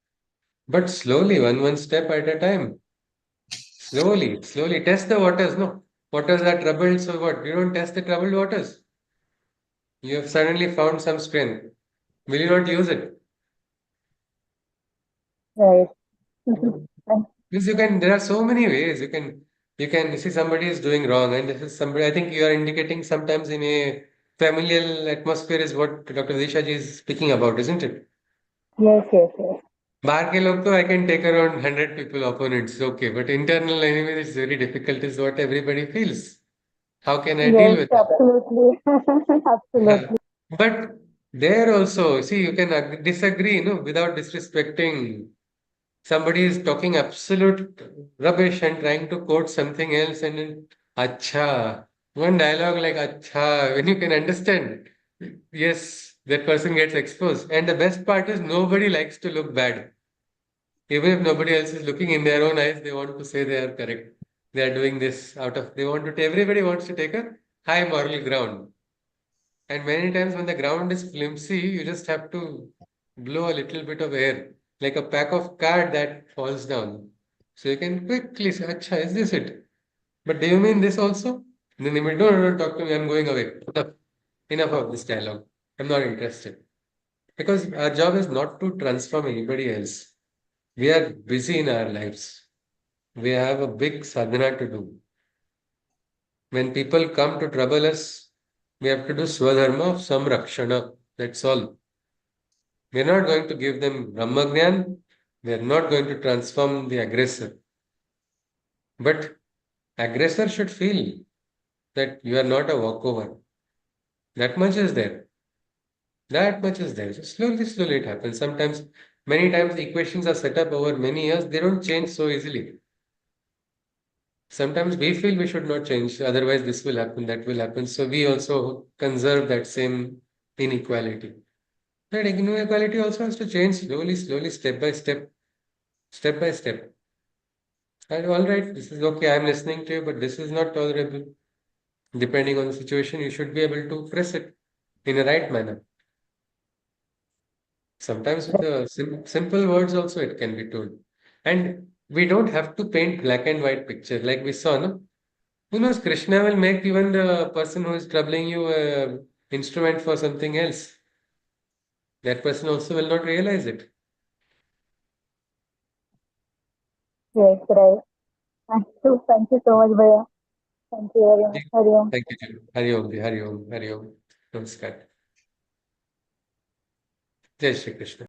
A: But slowly, one step at a time. Slowly test the waters, no? Waters are troubled, so what? You don't test the troubled waters. You have suddenly found some strength. Will you not use it?
C: right. And
A: Because there are so many ways you see somebody is doing wrong, and this is somebody, I think you are indicating sometimes in a familial atmosphere is what Dr. Disha ji is speaking about, isn't it?
C: yes, yes, yes.
A: बाहर के लोग तो I can take around 100 people opponents, okay, but internal enemy is very difficult, is what everybody feels. How can I deal
C: Yes,
A: with it?
C: absolutely.
A: Yeah.
C: Absolutely.
A: But there also, see, you can disagree, without disrespecting. Somebody is talking absolute rubbish and trying to quote something else, and then, Acha. One dialogue like Acha, when you can understand, yes, that person gets exposed. And the best part is nobody likes to look bad. Even if nobody else is looking in their own eyes, they want to say they are correct. They are doing this everybody wants to take a high moral ground. And many times when the ground is flimsy, you just have to blow a little bit of air, like a pack of card that falls down. So you can quickly say, Acha, is this it? But do you mean this also? Then they may, no, no, no, talk to me, I'm going away. Enough of this dialogue. I'm not interested. Because our job is not to transform anybody else. We are busy in our lives. We have a big sadhana to do. When people come to trouble us, we have to do swadharma of samrakshana. That's all. We're not going to give them Brahmagyan. We're not going to transform the aggressor. But aggressor should feel that you are not a walkover. That much is there. That much is there. So slowly it happens. Many times the equations are set up over many years. They don't change so easily. Sometimes we feel we should not change. Otherwise this will happen, that will happen. So we also conserve that same inequality. That inequality also has to change slowly, step by step. And all right, this is okay, I'm listening to you, but this is not tolerable. Depending on the situation, you should be able to press it in a right manner. Sometimes with the simple words also it can be told. And we don't have to paint black and white picture like we saw, no? Who knows, Krishna will make even the person who is troubling you a instrument for something else. That person also will not realize it.
C: Yes, right. Thank you so much, Bhaiya. Thank you very much. Hari Om.
A: Thank you, Jill. Hari Om, Ji, Hari Om, Hari Om. Namaskar. Jai Shri Krishna.